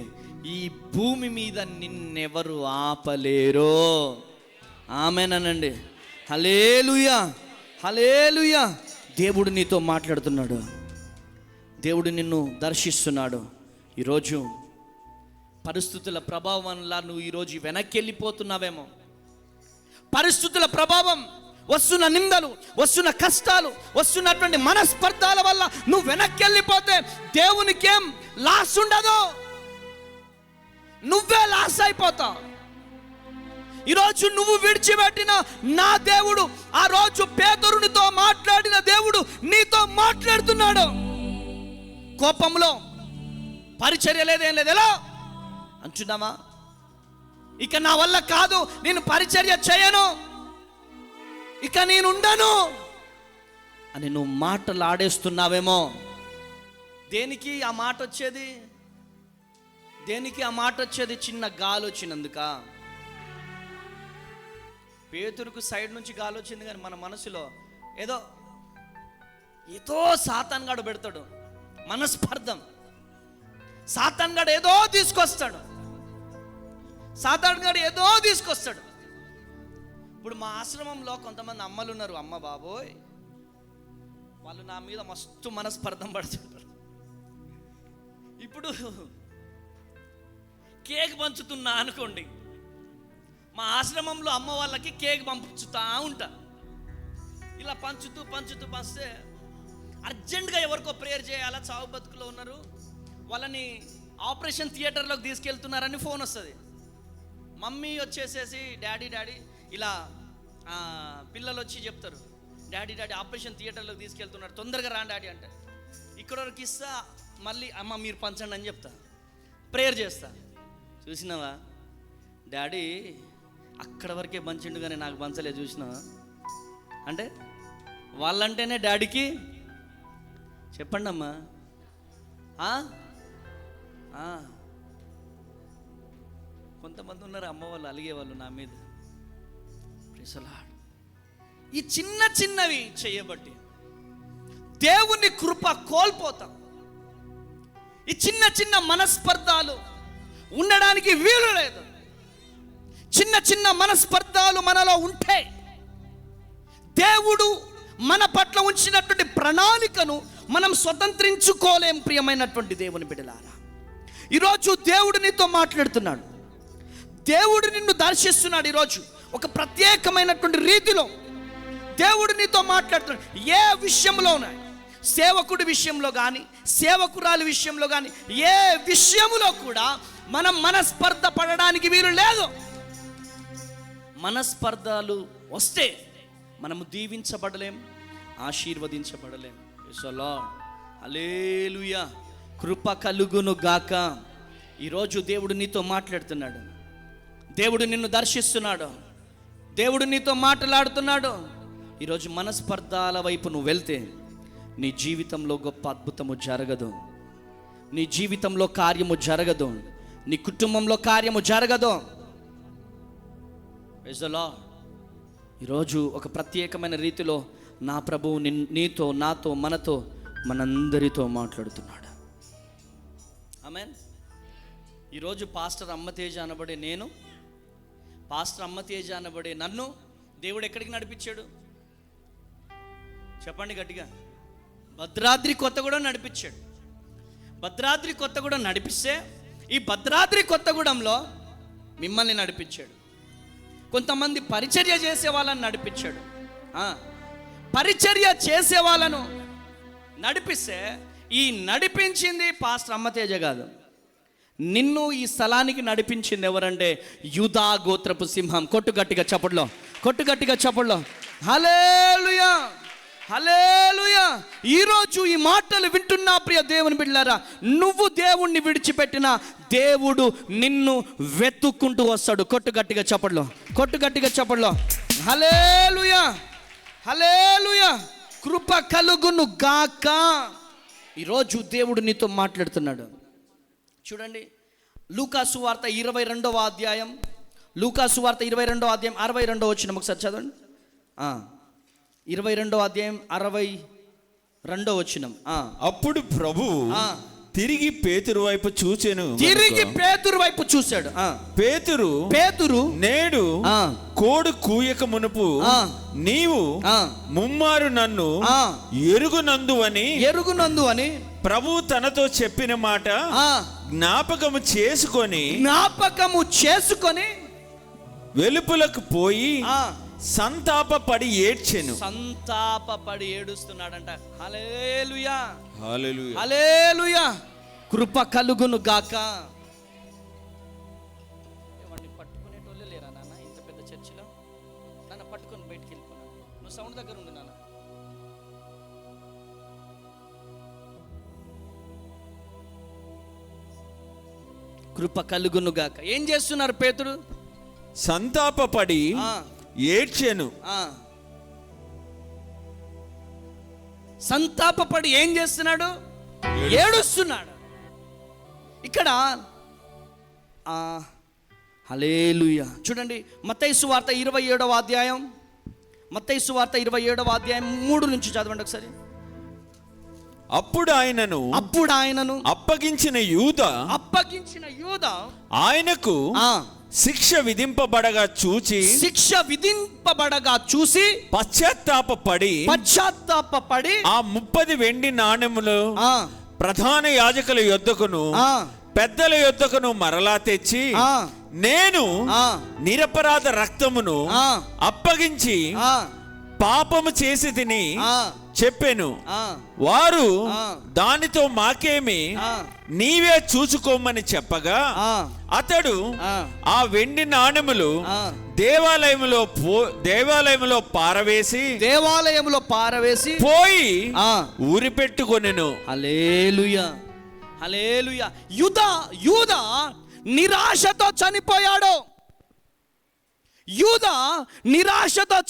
ఈ భూమి మీద నిన్నెవరు ఆపలేరో. ఆమేనండి. హల్లెలూయా హల్లెలూయా. దేవుడు నీతో మాట్లాడుతున్నాడు, దేవుడు నిన్ను దర్శిస్తున్నాడు. ఈరోజు పరిస్థితుల ప్రభావం వల్ల నువ్వు ఈరోజు వెనక్కి వెళ్ళిపోతున్నావేమో. పరిస్థితుల ప్రభావం, వస్తున్న నిందలు, వస్తున్న కష్టాలు, వస్తున్నటువంటి మనస్పర్ధాల వల్ల నువ్వు వెనక్కి వెళ్ళిపోతే దేవునికేం లాస్ ఉండదు, నువ్వే లాస్ అయిపోతావు. ఈరోజు నువ్వు విడిచిపెట్టిన నా దేవుడు, ఆ రోజు పేతురునితో మాట్లాడిన దేవుడు నీతో మాట్లాడుతున్నాడు. కోపంలో పరిచర్య లేదేం లేదు, ఎలా అంటున్నామా? ఇక నా వల్ల కాదు, నేను పరిచర్య చేయను, ఇక నేను ఉండను అని నువ్వు మాటలు ఆడేస్తున్నావేమో. దేనికి ఆ మాట వచ్చేది? చిన్న గాలి వచ్చినందుక. పేతురుకు సైడ్ నుంచి గాలి వచ్చింది, కానీ మన మనసులో ఏదో సాతాన్ గాడు పెడతాడు, మనస్పర్ధం. సాతాన్ గాడు ఏదో తీసుకొస్తాడు. ఇప్పుడు మా ఆశ్రమంలో కొంతమంది అమ్మలు ఉన్నారు. అమ్మ బాబోయ్, వాళ్ళు నా మీద మస్తు మనస్పర్ధం పడుతుంటారు. ఇప్పుడు కేక్ పంచుతున్నా అనుకోండి, మా ఆశ్రమంలో అమ్మ వాళ్ళకి కేక్ పంచుతా ఉంటా. ఇలా పంచితే అర్జెంటుగా ఎవరికో ప్రేయర్ చేయాలా, చావు బతుకులో ఉన్నారు, వాళ్ళని ఆపరేషన్ థియేటర్లోకి తీసుకెళ్తున్నారని ఫోన్ వస్తుంది. మమ్మీ వచ్చేసేసి డాడీ ఇలా పిల్లలు వచ్చి చెప్తారు, డాడీ ఆపరేషన్ థియేటర్లోకి తీసుకెళ్తున్నారు, తొందరగా రా డాడీ అంటే, ఇక్కడ వరకు ఇస్తా, మళ్ళీ అమ్మ మీరు పంచండి అని చెప్తా, ప్రేయర్ చేస్తా. చూసినావా డాడీ అక్కడ వరకే పంచిండు కానీ నాకు పంచలేదు, చూసినావా అంటే వాళ్ళంటేనే డాడీకి. చెప్పండి అమ్మా. కొంతమంది ఉన్నారు అమ్మ వాళ్ళు అలిగేవాళ్ళు నా మీద. ఈ చిన్న చిన్నవి చేయబట్టి దేవుని కృప కోల్పోతాం. ఈ చిన్న చిన్న మనస్పర్ధాలు ఉండడానికి వీలు లేదు. చిన్న చిన్న మనస్పర్ధాలు మనలో ఉంటే దేవుడు మన పట్ల ఉంచినటువంటి ప్రణాళికను మనం స్వతంత్రించుకోలేం. ప్రియమైనటువంటి దేవుని బిడ్డలారా, ఈరోజు దేవుడు నీతో మాట్లాడుతున్నాడు, దేవుడు నిన్ను దర్శిస్తున్నాడు. ఈరోజు ఒక ప్రత్యేకమైనటువంటి రీతిలో దేవుడు నీతో మాట్లాడుతున్నాడు. ఏ విషయంలో ఉన్నాయి, సేవకుడి విషయంలో కానీ, సేవకురాలి విషయంలో కానీ, ఏ విషయంలో కూడా మనం మనస్పర్ధ పడడానికి వీలు లేదు. మనస్పర్ధలు వస్తే మనము దీవించబడలేం, ఆశీర్వదించబడలేం. హల్లెలూయా, కృప కలుగును గాక. ఈరోజు దేవుడు నీతో మాట్లాడుతున్నాడు, దేవుడు నిన్ను దర్శిస్తున్నాడు, దేవుడు నీతో మాట్లాడుతున్నాడు. ఈరోజు మనస్పర్ధాల వైపు నువ్వు వెళ్తే నీ జీవితంలో గొప్ప అద్భుతము జరగదు, నీ జీవితంలో కార్యము జరగదు, నీ కుటుంబంలో కార్యము జరగదు. ఈరోజు ఒక ప్రత్యేకమైన రీతిలో నా ప్రభువు నీతో, నాతో, మనతో, మనందరితో మాట్లాడుతున్నాడు. ఆమేన్. ఈరోజు పాస్టర్ అమ్మతేజ అనబడే నేను, పాస్టర్ అమ్మతేజ అనబడే నన్ను దేవుడు ఎక్కడికి నడిపించాడు చెప్పండి గట్టిగా? భద్రాద్రి కొత్తగూడెం నడిపించాడు. భద్రాద్రి కొత్తగూడెం నడిపిస్తే ఈ భద్రాద్రి కొత్తగూడెంలో మిమ్మల్ని నడిపించాడు. కొంతమంది పరిచర్య చేసే వాళ్ళని నడిపించాడు. పరిచర్య చేసే వాళ్ళను నడిపిస్తే ఈ నడిపించింది పాస్టర్ అమ్మతేజ కాదు, నిన్ను ఈ స్థలానికి నడిపించింది ఎవరంటే యూదా గోత్రపు సింహం. కొట్టు గట్టిగా చప్పట్లో, కొట్టు గట్టిగా చప్పట్లో. హల్లెలూయా, హల్లెలూయా. ఈరోజు ఈ మాటలు వింటున్నా ప్రియ దేవుని బిడ్డలారా, నువ్వు దేవుణ్ణి విడిచిపెట్టినా దేవుడు నిన్ను వెతుక్కుంటూ వస్తాడు. కొట్టు గట్టిగా చప్పట్లో, కొట్టు గట్టిగా చప్పట్లో. హల్లెలూయా, హల్లెలూయా. కృప కలుగును గాక. ఈరోజు దేవుడు నీతో మాట్లాడుతున్నాడు. చూడండి, లూకా సువార్త 22వ అధ్యాయం, లూకా సువార్త 22వ అధ్యాయం 62వ వచనం ఒకసారి చదవండి. 22వ అధ్యాయం 62వ వచనం. అప్పుడు ప్రభువు తిరిగి పేతురు వైపు చూచెను. తిరిగి పేతురు వైపు చూశాడు. పేతురు నేడు కోడు కూయక మునుపు నీవు ముమ్మారు నన్ను ఎరుగునందు అని ప్రభువు తనతో చెప్పిన మాట జ్ఞాపకము చేసుకొని వెలుపులకు పోయి సంతాపపడి ఏడ్చెను. సంతాపపడి ఏడుస్తున్నాడంట. హల్లెలూయా, హల్లెలూయా, హల్లెలూయా. కృప కలుగును గాక. ఏమండి, పట్టుకునేటోళ్ళే లేరా నాన్న ఇంత పెద్ద చర్చిలో? నన్ను పట్టుకొని బయటికి వెళ్ళిపోయినా. నువ్వు సౌండ్ దగ్గర ఉండు నాన్న. కృప కలుగును గాక. ఏం చేస్తున్నారు పేతురు? సంతాపపడి ఏడ్చెను. సంతాపపడి ఏం చేస్తున్నాడు? ఏడుస్తున్నాడు. ఇక్కడ హల్లెలూయా. చూడండి, మత్తయి సువార్త 27వ అధ్యాయం, మత్తయి సువార్త 27వ అధ్యాయం 3 నుంచి చదవండి ఒకసారి. అప్పుడు ఆయనను అప్పగించిన యూదా ఆయనకు శిక్ష విధింపబడగా చూసి పశ్చాత్తాపపడి ఆ 30 వెండి నాణెములు ప్రధాన యాజకుల యొద్దకును పెద్దల యొద్దకును మరలా తెచ్చి నేను నిరపరాధ రక్తమును అప్పగించి పాపము చేసి తిని చెప్పాను. వారు దానితో మాకేమి, నీవే చూసుకోమని చెప్పగా అతడు ఆ వెండి నాణెములు దేవాలయములో పారవేసి పోయి ఊరి పెట్టుకొనెను. హల్లెలూయా, హల్లెలూయా. యూదా నిరాశతో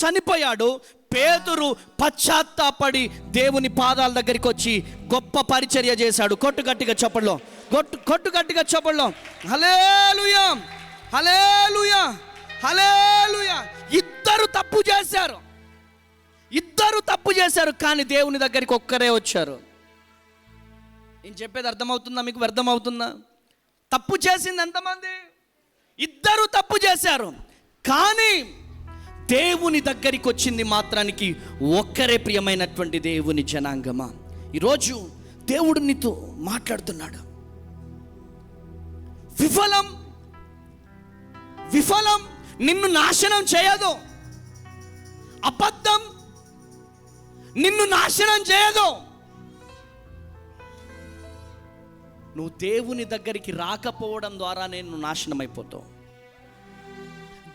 చనిపోయాడు. పేతురు పశ్చాత్తాపడి దేవుని పాదాల దగ్గరికి వచ్చి గొప్ప పరిచర్య చేశాడు. కొట్టు గట్టిగా చెప్పల్లో హల్లెలూయా, హల్లెలూయా, హల్లెలూయా. ఇద్దరు తప్పు చేశారు కానీ దేవుని దగ్గరికి ఒక్కరే వచ్చారు. నేను చెప్పేది అర్థమవుతుందా మీకు? అర్థమవుతుందా? తప్పు చేసింది ఎంతమంది? ఇద్దరు తప్పు చేశారు కానీ దేవుని దగ్గరికి వచ్చింది మాత్రానికి ఒక్కరే. ప్రియమైనటువంటి దేవుని జనాంగమా, ఈరోజు దేవుడు నీతో మాట్లాడుతున్నాడు. విఫలం నిన్ను నాశనం చేయదు. అబద్ధం నిన్ను నాశనం చేయదు. నువ్వు దేవుని దగ్గరికి రాకపోవడం ద్వారా నేను నాశనం అయిపోతావు.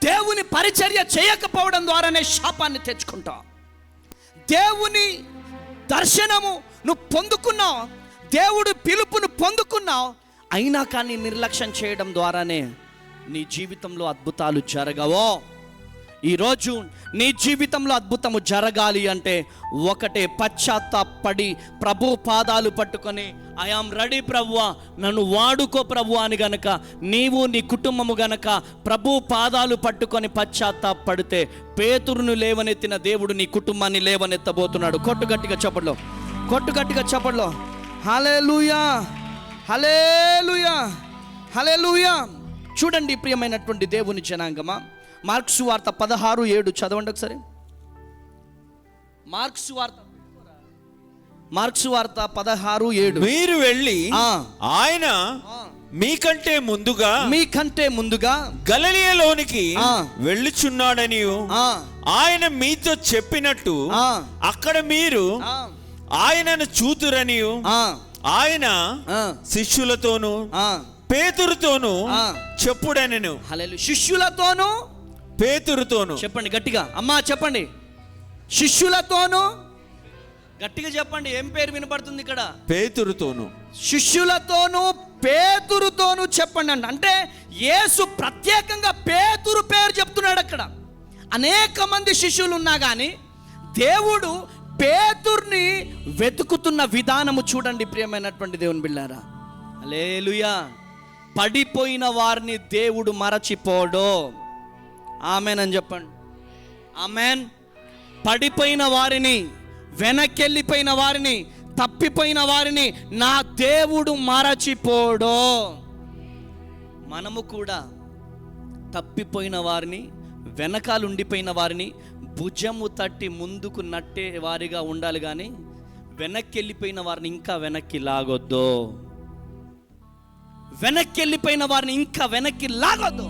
దేవుని పరిచర్య చేయకపోవడం ద్వారానే శాపాన్ని తెచ్చుకుంటావు. దేవుని దర్శనము నువ్వు పొందుకున్నావు, దేవుడు పిలుపును పొందుకున్నావు, అయినా కానీ నిర్లక్ష్యం చేయడం ద్వారానే నీ జీవితంలో అద్భుతాలు జరగవో. ఈరోజు నీ జీవితంలో అద్భుతము జరగాలి అంటే ఒకటే, పశ్చాత్తాపడి ప్రభు పాదాలు పట్టుకొని ఐ యామ్ రెడీ ప్రభువా, నన్ను వాడుకో ప్రభువా అని గనక నీవు నీ కుటుంబము గనక ప్రభు పాదాలు పట్టుకొని పశ్చాత్తాపడితే పేతురును లేవనెత్తిన దేవుడు నీ కుటుంబాన్ని లేవనెత్తబోతున్నాడు. కొట్టు గట్టిగా చప్పట్లో హల్లెలూయా, హల్లెలూయా, హల్లెలూయా. చూడండి ప్రియమైనటువంటి దేవుని జనాంగమా, మార్క్సు వార్త 16:7 చదవండి ఒకసారి. మార్క్సు వార్త 16:7. మీరు వెళ్ళి ఆయన మీకంటే ముందుగా గలిలయలోనికి వెళ్ళుచున్నాడని ఆయన మీతో చెప్పినట్టు అక్కడ మీరు ఆయనను చూతురని ఆయన శిష్యులతోనూ పేతురుతోనూ చెప్పుడనెను. హల్లెలూయా. శిష్యులతోనూ పేతురుతోనూ చెప్పండి గట్టిగా. అమ్మా చెప్పండి, శిష్యులతోనూ గట్టిగా చెప్పండి. ఏం పేరు వినపడుతుంది ఇక్కడ? పేతురుతోనూ. శిష్యులతోనూ పేతురుతోనూ చెప్పండి అంటే యేసు ప్రత్యేకంగా పేతురు పేరు చెప్తున్నాడు. అక్కడ అనేక మంది శిష్యులు ఉన్నా కానీ దేవుడు పేతుర్ని వెతుకుతున్న విధానము చూడండి ప్రియమైనటువంటి దేవుని బిడ్డలారా. హల్లెలూయా. పడిపోయిన వారిని దేవుడు మరచిపోడు. ఆమెన్ అని చెప్పండి. ఆమెన్. పడిపోయిన వారిని, వెనకెళ్ళిపోయిన వారిని, తప్పిపోయిన వారిని నా దేవుడు మరచిపోడు. మనము కూడా తప్పిపోయిన వారిని, వెనకాలుండిపోయిన వారిని భుజము తట్టి ముందుకు నట్టే వారిగా ఉండాలి కానీ వెనక్కెళ్ళిపోయిన వారిని ఇంకా వెనక్కి లాగొద్దు. వెనక్కెళ్ళిపోయిన వారిని ఇంకా వెనక్కి లాగొద్దు.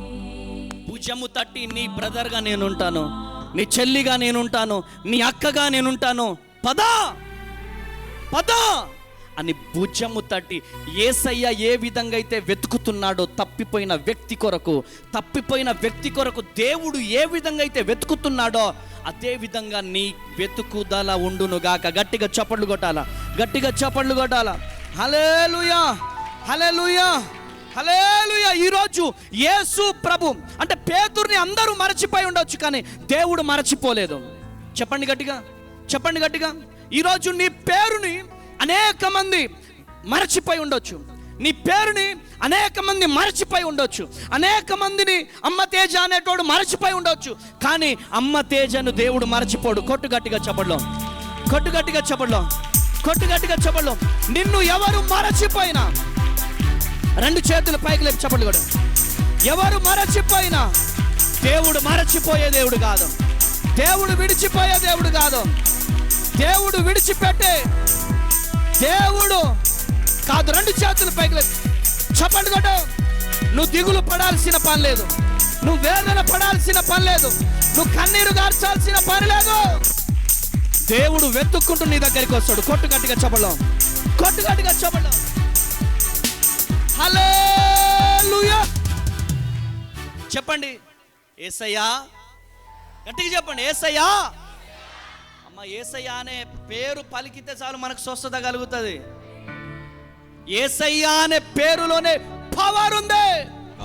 భుజము తట్టి నీ బ్రదర్గా నేనుంటాను, నీ చెల్లిగా నేనుంటాను, నీ అక్కగా నేనుంటాను, పదా అని భుజము తట్టి యేసయ్య ఏ విధంగా అయితే వెతుకుతున్నాడో తప్పిపోయిన వ్యక్తి కొరకు దేవుడు ఏ విధంగా అయితే వెతుకుతున్నాడో అదే విధంగా నీ వెతుకుదల ఉండును గాక. గట్టిగా చప్పట్లు కొట్టాలా. హల్లెలూయా, హల్లెలూయా, హల్లెలూయా. ఈరోజు యేసు ప్రభు అంటే పేతురుని అందరూ మరచిపోయి ఉండొచ్చు కానీ దేవుడు మరచిపోలేదు. చెప్పండి గట్టిగా. ఈరోజు నీ పేరుని అనేక మంది మరచిపోయి ఉండొచ్చు, నీ పేరుని అనేక మంది మరచిపోయి ఉండొచ్చు, అనేక మందిని అమ్మ తేజ అనేటోడు మరచిపోయి ఉండొచ్చు కానీ అమ్మ తేజను దేవుడు మరచిపోడు. కొట్టు గట్టిగా చెప్పట్లో నిన్ను ఎవరు మరచిపోయినా రెండు చేతులు పైకి లేపి చెప్పండి కూడా. ఎవరు మరచిపోయినా దేవుడు మరచిపోయే దేవుడు కాదు. దేవుడు విడిచిపోయే దేవుడు కాదు. దేవుడు విడిచిపెట్టే దేవుడు కాదు. రెండు చేతులు పైకి చెప్పండి కొట్టు. నువ్వు దిగులు పడాల్సిన పని లేదు. నువ్వు వేదన పడాల్సిన పని లేదు. నువ్వు కన్నీరు గార్చాల్సిన పని లేదు. దేవుడు వెతుక్కుంటూ నీ దగ్గరికి వస్తాడు. కొట్టు గట్టిగా చెప్పడం, కొట్టు గట్టిగా చెప్పడం. హల్లెలూయా చెప్పండి. యేసయ్యా గట్టిగా చెప్పండి. యేసయ్యా. అమ్మ, యేసయ్యా అనే పేరు పలికితే చాలు మనకు స్వస్థత కలుగుతుంది. యేసయ్యా అనే పేరులోనే పవర్ ఉంది.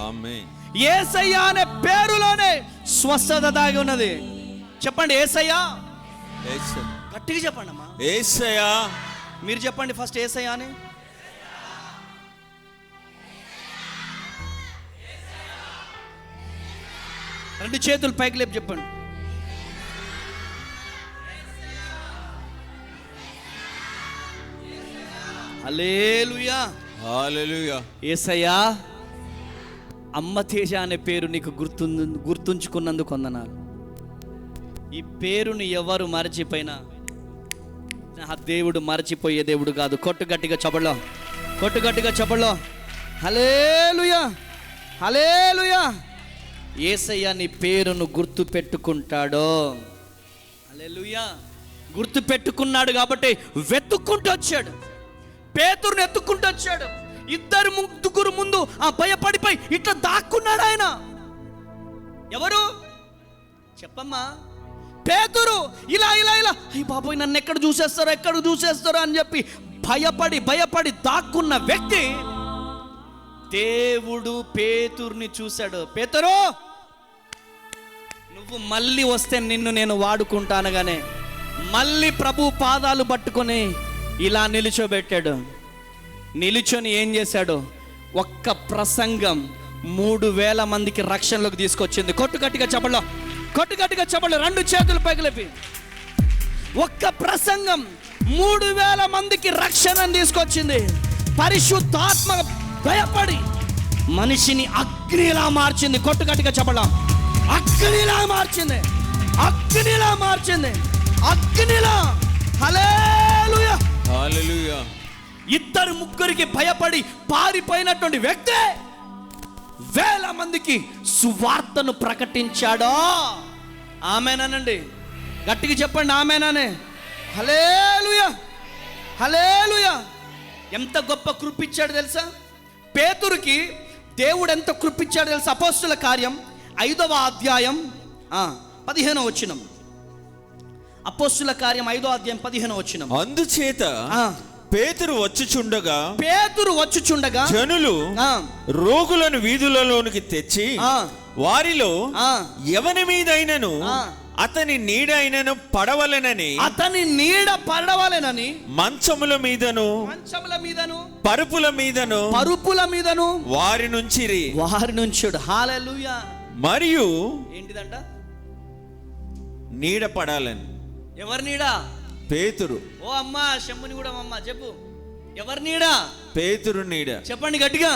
ఆమేన్. యేసయ్యా అనే పేరులోనే స్వస్థత దాగి ఉన్నది. చెప్పండి యేసయ్యా. గట్టిగా చెప్పండి అమ్మా. యేసయ్యా. మీరు చెప్పండి ఫస్ట్ యేసయ్యా అని. రెండు చేతులు పైకి లేపి చెప్పండి. హల్లెలూయా. హల్లెలూయా. యేసయ్యా, అమ్మ తేజ అనే పేరు నీకు గుర్తుంచుకున్నందుకు వందనాలు. ఈ పేరుని ఎవరు మరచిపోయినా ఆ దేవుడు మరచిపోయే దేవుడు కాదు. కొట్టు గట్టిగా చెప్పలో, కొట్టు గట్టిగా చెప్పలో. హల్లెలూయా, హల్లెలూయా. యేసయ్య నీ పేరును గుర్తు పెట్టుకుంటాడో. హల్లెలూయా. గుర్తు పెట్టుకున్నాడు కాబట్టి వెతుక్కుంటూ వచ్చాడు. పేతురుని ఎత్తుక్కుంటూ వచ్చాడు. ఇద్దరు ముగ్గురు ముందు ఆ భయపడిపోయి ఇట్లా దాక్కున్నాడు ఆయన. ఎవరు చెప్పమ్మా? పేతురు. ఇలా ఇలా ఇలా అయ్యి బాబోయ్ నన్ను ఎక్కడ చూసేస్తారో అని చెప్పి భయపడి దాక్కున్న వ్యక్తి దేవుడు పేతురుని చూశాడు. పేతురు, నువ్వు మళ్ళీ వస్తే నిన్ను నేను వాడుకుంటానగానే మళ్ళీ ప్రభు పాదాలు పట్టుకొని ఇలా నిలుచోబెట్టాడు. నిలుచొని ఏం చేశాడు? ఒక్క ప్రసంగం 3000 మందికి రక్షణలోకి తీసుకొచ్చింది. కొట్టు గట్టిగా చెప్పలో, కొట్టు గట్టిగా చెప్పలో. రెండు చేతులు పైకి. ఒక్క ప్రసంగం 3000 మందికి రక్షణను తీసుకొచ్చింది. పరిశుద్ధాత్మ భయపడి మనిషిని అగ్నిలా మార్చింది. కొట్టు గట్టిగా చెప్పలో. అగ్నిలా మార్చింది, అగ్నిలా మార్చింది, అగ్నిలా. హల్లెలూయా, హల్లెలూయా. ఇద్దరు ముగ్గురికి భయపడి పారిపోయినటువంటి వ్యక్తి 1000 మందికి సువార్తను ప్రకటించాడో. ఆమేనండి. గట్టిగా చెప్పండి ఆమేననే. హల్లెలూయా, హల్లెలూయా. ఎంత గొప్ప కృపిచ్చాడు తెలుసా పేతురుకి. దేవుడు ఎంత కృపిచ్చాడు తెలుసా? అపోస్తుల కార్యం 5వ అధ్యాయం 15వ వచనం. అపోస్తుల కార్యం 5వ అధ్యాయం 15వ వచనం. అందుచేత పేతురు వచ్చుచుండగా జనులు రోగులను వీధులలోనికి తెచ్చి వారిలో ఎవని మీదైనను అతని నీడ అయినను పడవలెనని మంచముల మీదను పరుపుల మీదను వారి నుంచి హల్లెలూయా. మరియు ఏంటిదంట? నీడ పడాలని. ఎవరి నీడ? పేతురు. ఓ అమ్మా శమ్ముని కూడా అమ్మ చెప్పు. ఎవరి నీడ? పేతురు నీడ. చెప్పండి గట్టిగా.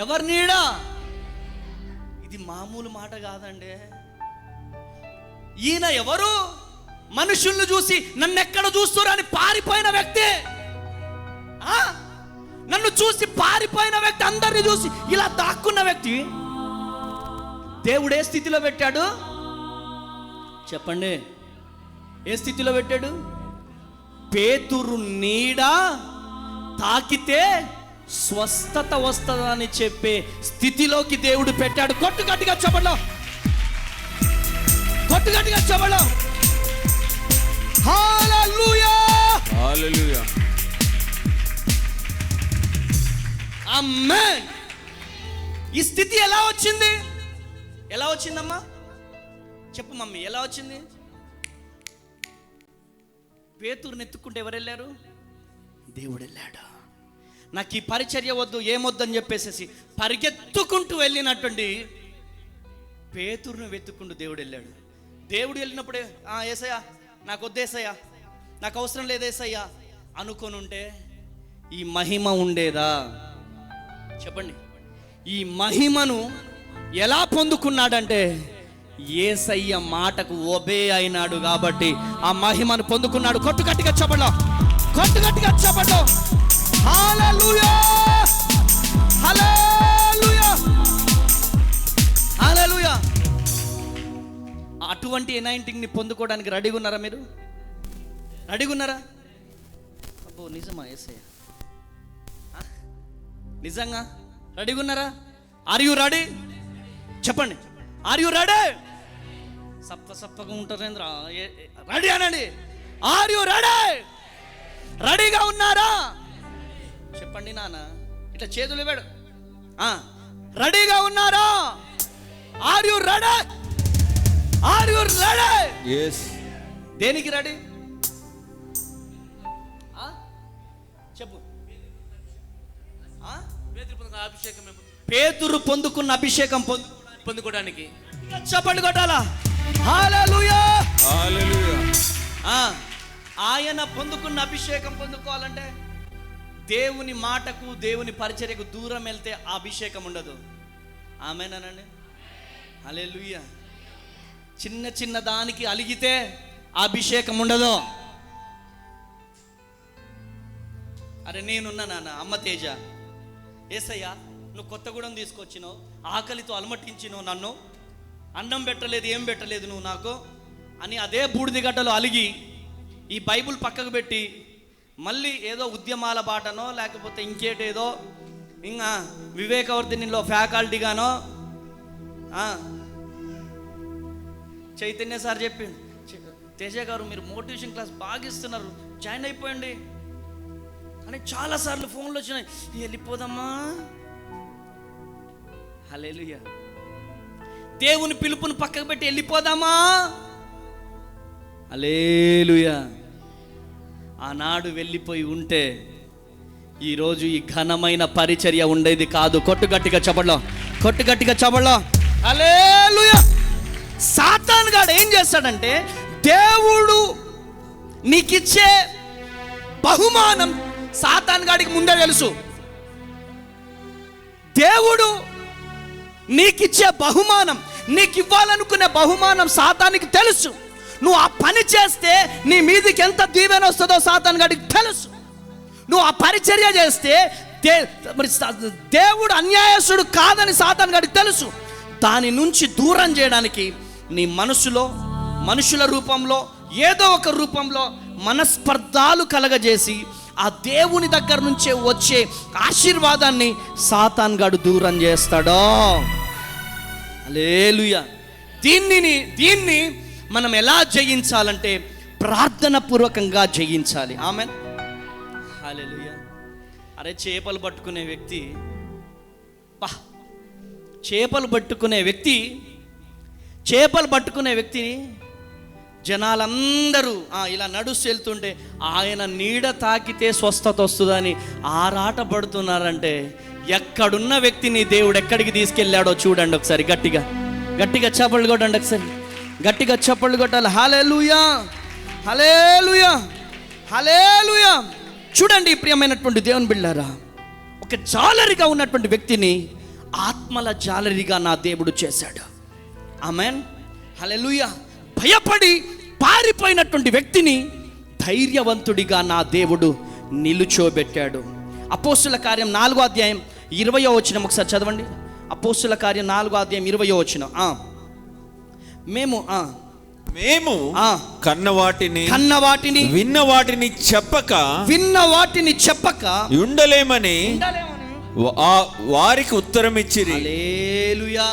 ఎవరి నీడ? ఇది మామూలు మాట కాదండి. ఈయన ఎవరు? మనుషుల్ని చూసి నన్ను ఎక్కడ చూస్తున్నారు అని పారిపోయిన వ్యక్తి. నన్ను చూసి పారిపోయిన వ్యక్తి, అందరిని చూసి ఇలా దాక్కున్న వ్యక్తి దేవుడు ఏ స్థితిలో పెట్టాడు చెప్పండి? ఏ స్థితిలో పెట్టాడు? పేతురు నీడ తాకితే స్వస్థత వస్తుందని చెప్పే స్థితిలోకి దేవుడు పెట్టాడు. కొట్టు గట్టిగా చెప్పలో, కొట్టు గట్టిగా చెప్పలో. హల్లెలూయా, హల్లెలూయా. ఆమేన్. ఈ స్థితి ఎలా వచ్చింది? ఎలా వచ్చిందమ్మా? చెప్పు మమ్మీ, ఎలా వచ్చింది? పేతురుని ఎత్తుకుంటే ఎవరు వెళ్ళారు? దేవుడు వెళ్ళాడు. నాకు ఈ పరిచర్య వద్దు, ఏమొద్దని చెప్పేసేసి పరిగెత్తుకుంటూ వెళ్ళినటువంటి పేతురుని వెతుక్కుంటూ దేవుడు వెళ్ళాడు. దేవుడు వెళ్ళినప్పుడే యేసయ్యా నాకు వద్దేసయ్యా, నాకు అవసరం లేదేసయ్యా అనుకొని ఉంటే ఈ మహిమ ఉండేదా? చెప్పండి. ఈ మహిమను ఎలా పొందుకున్నాడంటే యేసయ్య మాటకు ఒబే అయినాడు కాబట్టి ఆ మహిమను పొందుకున్నాడు. కొట్టు గట్టిగా చెప్పండి, కొట్టు గట్టిగా చెప్పండి. హల్లెలూయా, హల్లెలూయా, హల్లెలూయా. అటువంటి ఎనాయింటింగ్ని పొందుకోవడానికి రెడీగా ఉన్నారా? మీరు రెడీగా ఉన్నారా? అబ్బో నిజమా? యేసయ్య నిజంగా రెడీగా ఉన్నారా? Are you ready? చెప్పండి, ఆర్ యు రెడీ? సప్పగా ఉంటారేంద్ర, రెడీ అనండి. Are you ready? రెడీగా ఉన్నారా? చెప్పండి నాన్న, ఇట్లా చేతులు ఇవ్వడు. రెడీగా ఉన్నారా? Are you ready? Are you ready? yes. దేనికి రెడీ? చెప్పు. పేతురు పొందుకున్న అభిషేకం పొందుకోవడానికి చెప్పండి కొట్టాలా? హల్లెలూయా, హల్లెలూయా. ఆయన పొందుకున్న అభిషేకం పొందుకోవాలంటే దేవుని మాటకు దేవుని పరిచర్యకు దూరం వెళ్తే ఆ అభిషేకం ఉండదు. ఆమేనండి, హల్లెలూయా. చిన్న దానికి అలిగితే ఆ అభిషేకం ఉండదు. అరే నేనున్నా నాన్న, అమ్మ తేజ, యేసయ్య నువ్వు కొత్తగూడెం తీసుకొచ్చినావు, ఆకలితో అలమటించినావు నన్ను, అన్నం పెట్టలేదు, ఏం పెట్టలేదు నువ్వు నాకు అని అదే బూడిదిగడ్డలో అలిగి ఈ బైబుల్ పక్కకు పెట్టి మళ్ళీ ఏదో ఉద్యమాల బాటనో లేకపోతే ఇంకేటేదో ఇంకా వివేకవర్ధినిలో ఫ్యాకల్టీగానో చైతన్య సార్ చెప్పిండు, తేజ గారు మీరు మోటివేషన్ క్లాస్ బాగా ఇస్తున్నారు, జాయిన్ అయిపోయండి అని చాలాసార్లు ఫోన్లు వచ్చినాయి. వెళ్ళిపోదమ్మా. హల్లెలూయా. దేవుని పిలుపుని పక్కకు పెట్టి వెళ్ళిపోదామా? హల్లెలూయా. ఆనాడు వెళ్ళిపోయి ఉంటే ఈరోజు ఈ ఘనమైన పరిచర్య ఉండేది కాదు. కొట్టు గట్టిగా చెప్పడం, కొట్టు గట్టిగా చెప్పడం. హల్లెలూయా. సాతాను గాడు ఏం చేస్తాడంటే దేవుడు నీకిచ్చే బహుమానం సాతాను గాడికి ముందే తెలుసు. దేవుడు నీకిచ్చే బహుమానం, నీకు ఇవ్వాలనుకునే బహుమానం సాతానికి తెలుసు. నువ్వు ఆ పని చేస్తే నీ మీదకి ఎంత దీవెన వస్తుందో సాతాను గాడికి తెలుసు. నువ్వు ఆ పరిచర్య చేస్తే దేవుడు అన్యాయస్తుడు కాదని సాతాను గాడికి తెలుసు. దాని నుంచి దూరం చేయడానికి నీ మనసులో మనుషుల రూపంలో ఏదో ఒక రూపంలో మనస్పర్ధాలు కలగజేసి ఆ దేవుని దగ్గర నుంచే వచ్చే ఆశీర్వాదాన్ని సాతాన్ గాడు దూరం చేస్తాడో. హల్లెలూయా. దీన్ని మనం ఎలా జయించాలంటే ప్రార్థన పూర్వకంగా జయించాలి. ఆమెన్, హల్లెలూయా. అరే చేపలు పట్టుకునే వ్యక్తి చేపలు పట్టుకునే వ్యక్తి జనాలందరూ ఇలా నడుస్తూ వెళ్తుంటే ఆయన నీడ తాకితే స్వస్థత వస్తుందని ఆరాట పడుతున్నారంటే ఎక్కడున్న వ్యక్తిని దేవుడు ఎక్కడికి తీసుకెళ్ళాడో చూడండి ఒకసారి. గట్టిగా చప్పట్లు కొట్టండి ఒకసారి, గట్టిగా చప్పట్లు కొట్టాలి. హల్లెలూయా, హల్లెలూయా, హల్లెలూయా. చూడండి ప్రియమైనటువంటి దేవుని బిడ్డలారా, ఒక జాలరిగా ఉన్నటువంటి వ్యక్తిని ఆత్మల జాలరిగా నా దేవుడు చేశాడు. ఆమేన్, హల్లెలూయా. భయపడి పారిపోయినటువంటి వ్యక్తిని ధైర్యవంతుడిగా నా దేవుడు నిలుచోబెట్టాడు. అపోస్తుల కార్యం 4వ అధ్యాయం 20వ వచనం ఒకసారి చదవండి. అపోస్తుల కార్యం 4వ అధ్యాయం 20వ వచనం. మేము కన్న వాటిని విన్న వాటిని చెప్పక ఉండలేమని వారికి ఉత్తరం ఇచ్చిరి. హల్లెలూయా.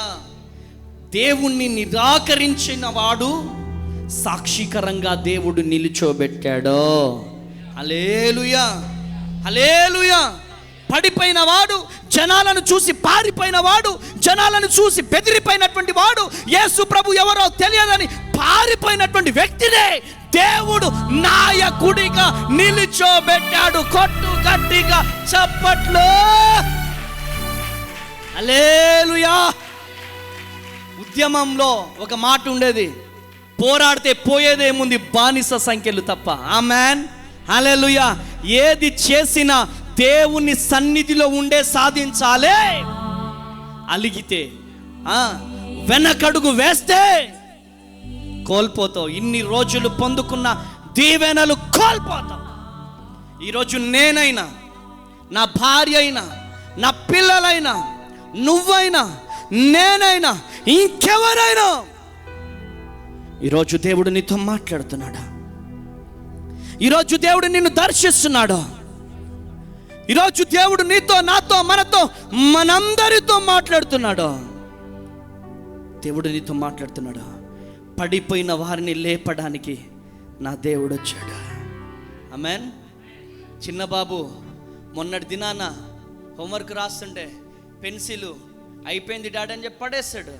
దేవుణ్ణి నిరాకరించిన వాడు సాక్షికరంగా దేవుడు నిలుచోబెట్టాడు. హల్లెలూయా, హల్లెలూయా. పడిపోయిన వాడు, జనాలను చూసి పారిపోయిన వాడు, జనాలను చూసి బెదిరిపోయినటువంటి వాడు, యేసు ప్రభు ఎవరో తెలియదని పారిపోయినటువంటి వ్యక్తినే దేవుడు నాయకుడిగా నిలుచోబెట్టాడు. కొట్టు గట్టిగా చప్పట్లు. హల్లెలూయా. ఉద్యమంలో ఒక మాట ఉండేది, పోరాడితే పోయేదేముంది బానిస సంఖ్యలు తప్ప. ఆమేన్, హల్లెలూయా. ఏది చేసినా దేవుని సన్నిధిలో ఉండే సాధించాలి. అలిగితే, వెనకడుగు వేస్తే కోల్పోతావు. ఇన్ని రోజులు పొందుకున్న దీవెనలు కోల్పోతావు. ఈరోజు నేనైనా, నా భార్య అయినా, నా పిల్లలైనా, నువ్వైనా, నేనైనా, ఇంకెవరైనా, ఈరోజు దేవుడు నీతో మాట్లాడుతున్నాడా? ఈరోజు దేవుడు నిన్ను దర్శిస్తున్నాడా? ఈరోజు దేవుడు నీతో, నాతో, మనతో, మనందరితో మాట్లాడుతున్నాడా? దేవుడు నీతో మాట్లాడుతున్నాడా? పడిపోయిన వారిని లేపడానికి నా దేవుడు వచ్చాడు. ఆమేన్. చిన్న బాబు మొన్నటి దినాన హోంవర్క్ రాస్తుంటే పెన్సిల్ అయిపోయింది డాడీ అని చెప్పి పడేస్తాడు.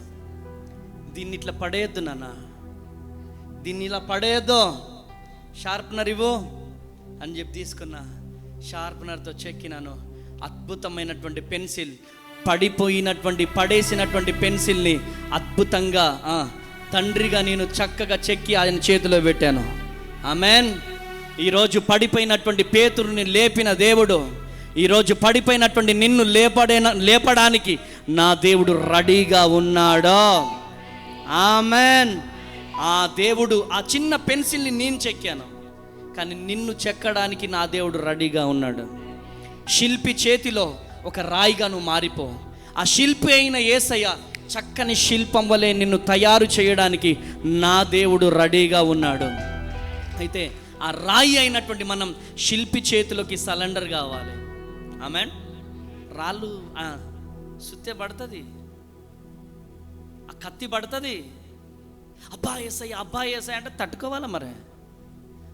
దీన్ని ఇట్లా పడేయద్దు నాన్న, దీన్ని ఇలా పడేయద్దు, షార్ప్నర్ ఇవ్వు అని చెప్పి తీసుకున్నా. షార్ప్నర్తో చెక్కినాను. అద్భుతమైనటువంటి పెన్సిల్, పడేసినటువంటి పెన్సిల్ని అద్భుతంగా తండ్రిగా నేను చక్కగా చెక్కి ఆయన చేతిలో పెట్టాను. ఆమేన్. ఈరోజు పడిపోయినటువంటి పేతురుని లేపిన దేవుడు ఈరోజు పడిపోయినటువంటి నిన్ను లేపడానికి నా దేవుడు రెడీగా ఉన్నాడు. ఆమేన్. ఆ దేవుడు, ఆ చిన్న పెన్సిల్ని నేను చెక్కాను, కానీ నిన్ను చెక్కడానికి నా దేవుడు రెడీగా ఉన్నాడు. శిల్పి చేతిలో ఒక రాయిగా నువ్వు మారిపో. ఆ శిల్పి అయిన యేసయ్య చక్కని శిల్పం వలె నిన్ను తయారు చేయడానికి నా దేవుడు రెడీగా ఉన్నాడు. అయితే ఆ రాయి అయినటువంటి మనం శిల్పి చేతిలోకి సరెండర్ కావాలి. ఆమేన్. రాళ్ళు సుత్తే పడుతుంది, ఆ కత్తి పడుతుంది. అబ్బా యేసయ్య అంటే తట్టుకోవాలి. మరి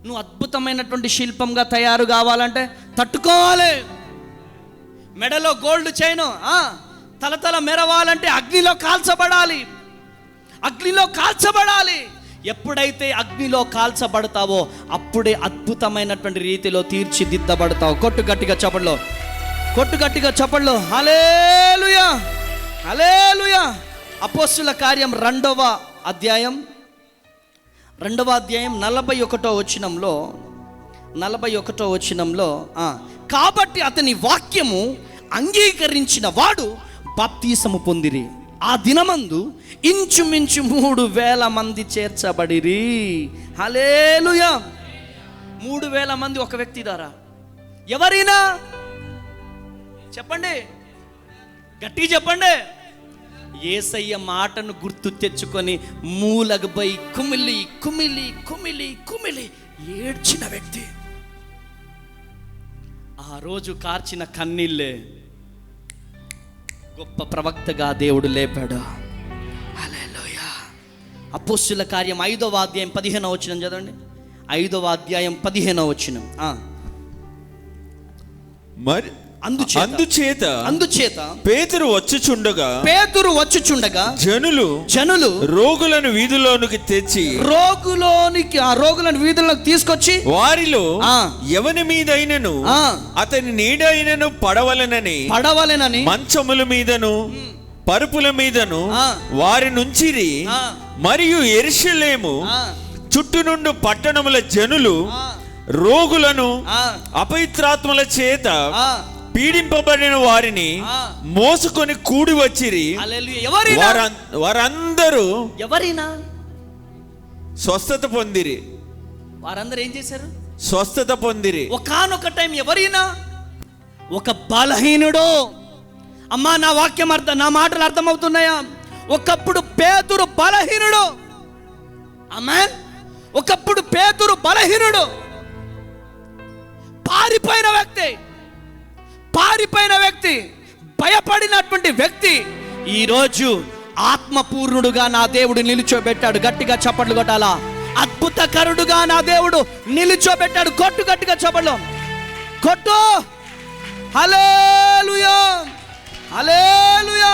నువ్వు అద్భుతమైనటువంటి శిల్పంగా తయారు కావాలంటే తట్టుకోవాలి. మెడలో గోల్డ్ చైను తలతల మెరవాలంటే అగ్నిలో కాల్చబడాలి. ఎప్పుడైతే అగ్నిలో కాల్చబడతావో అప్పుడే అద్భుతమైనటువంటి రీతిలో తీర్చిదిద్దబడతావు. కొట్టు గట్టిగా చప్పట్లు. హల్లెలూయా, హల్లెలూయా. అపోస్తుల కార్యం 2వ అధ్యాయం 41వ వచనంలో కాబట్టి అతని వాక్యము అంగీకరించిన వాడు బాప్తీసము పొందిరి. ఆ దినమందు ఇంచుమించు 3,000 మంది చేర్చబడిరి. హల్లెలూయా. 3,000 మంది ఒక వ్యక్తి ద్వారా. ఎవరైనా చెప్పండి, గట్టిగా చెప్పండి. యేసయ్య మాటను గుర్తు తెచ్చుకొని మూలకు పోయి కుమిలి ఏడ్చిన వ్యక్తి. ఆ రోజు కార్చిన కన్నీళ్ళే గొప్ప ప్రవక్తగా దేవుడు లేపాడు. హల్లెలూయా. అపోస్తుల కార్యం 5వ అధ్యాయం 15వ వచనం చదవండి. 5వ అధ్యాయం 15వ వచనం. మరి అందుచేత పేతురు వచ్చుచుండగా జనులు రోగులను వీధిలోనికి తెచ్చి రోగులను వీధుల్లోకి తీసుకొచ్చి వారిలో ఎవని మీదైనను అతని నీడైనను పడవలనని మంచముల మీదను పరుపుల మీదను వారి నుంచిరి. మరియు యెరూషలేము చుట్టునుండు పట్టణముల జనులు రోగులను అపవిత్రాత్మల చేత పీడింపబడిన వారిని మోసుకొని కూడి వచ్చిరి. వారందరూ స్వస్థత పొందిరి. వారందరూ ఏం చేశారు? స్వస్థత పొందిరి. ఒకానొక టైం ఎవరైనా ఒక బలహీనుడు, అమ్మా నా వాక్యం నా మాటలు అర్థమవుతున్నాయా? ఒకప్పుడు పేతురు బలహీనుడు. ఆమేన్. ఒకప్పుడు పేతురు బలహీనుడు, పారిపోయిన వ్యక్తి, భయపడినటువంటి వ్యక్తి ఈరోజు ఆత్మపూర్ణుడుగా నా దేవుడు నిలుచోబెట్టాడు. గట్టిగా చప్పట్లు కొట్టాలా? అద్భుతకరుడుగా నా దేవుడు నిలుచోబెట్టాడు. గట్టిగా చప్పట్లు కొట్టు. హల్లెలూయా, హల్లెలూయా,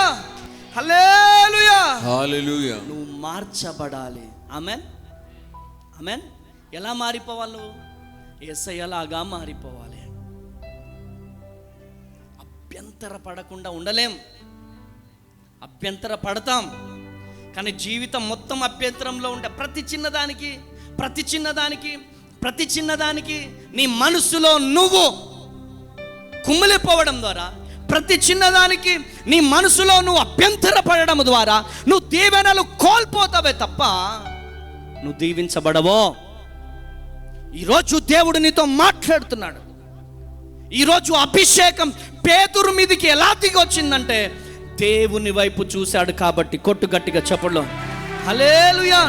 హల్లెలూయా, హల్లెలూయా. నువ్వు మార్చబడాలి. ఆమేన్, ఆమేన్. ఎలా మారిపోవాలి? నువ్వు యేసయ్యలాగా మారిపోవాలి. అభ్యంతర పడకుండా ఉండలేం. అభ్యంతర పడతాం, కానీ జీవితం మొత్తం అభ్యంతరంలో ఉంటే ప్రతి చిన్నదానికి నీ మనసులో నువ్వు కుమిలిపోవడం ద్వారా, ప్రతి చిన్నదానికి నీ మనసులో నువ్వు అభ్యంతరపడడం ద్వారా నువ్వు దీవెనలు కోల్పోతావే తప్ప నువ్వు దీవించబడవో. ఈరోజు దేవుడు నీతో మాట్లాడుతున్నాడు. ఈరోజు అభిషేకం పేతురు మీదకి ఎలా దిగి వచ్చిందంటే దేవుని వైపు చూశాడు కాబట్టి. కొట్టు గట్టిగా చప్పట్లో హల్లెలూయా.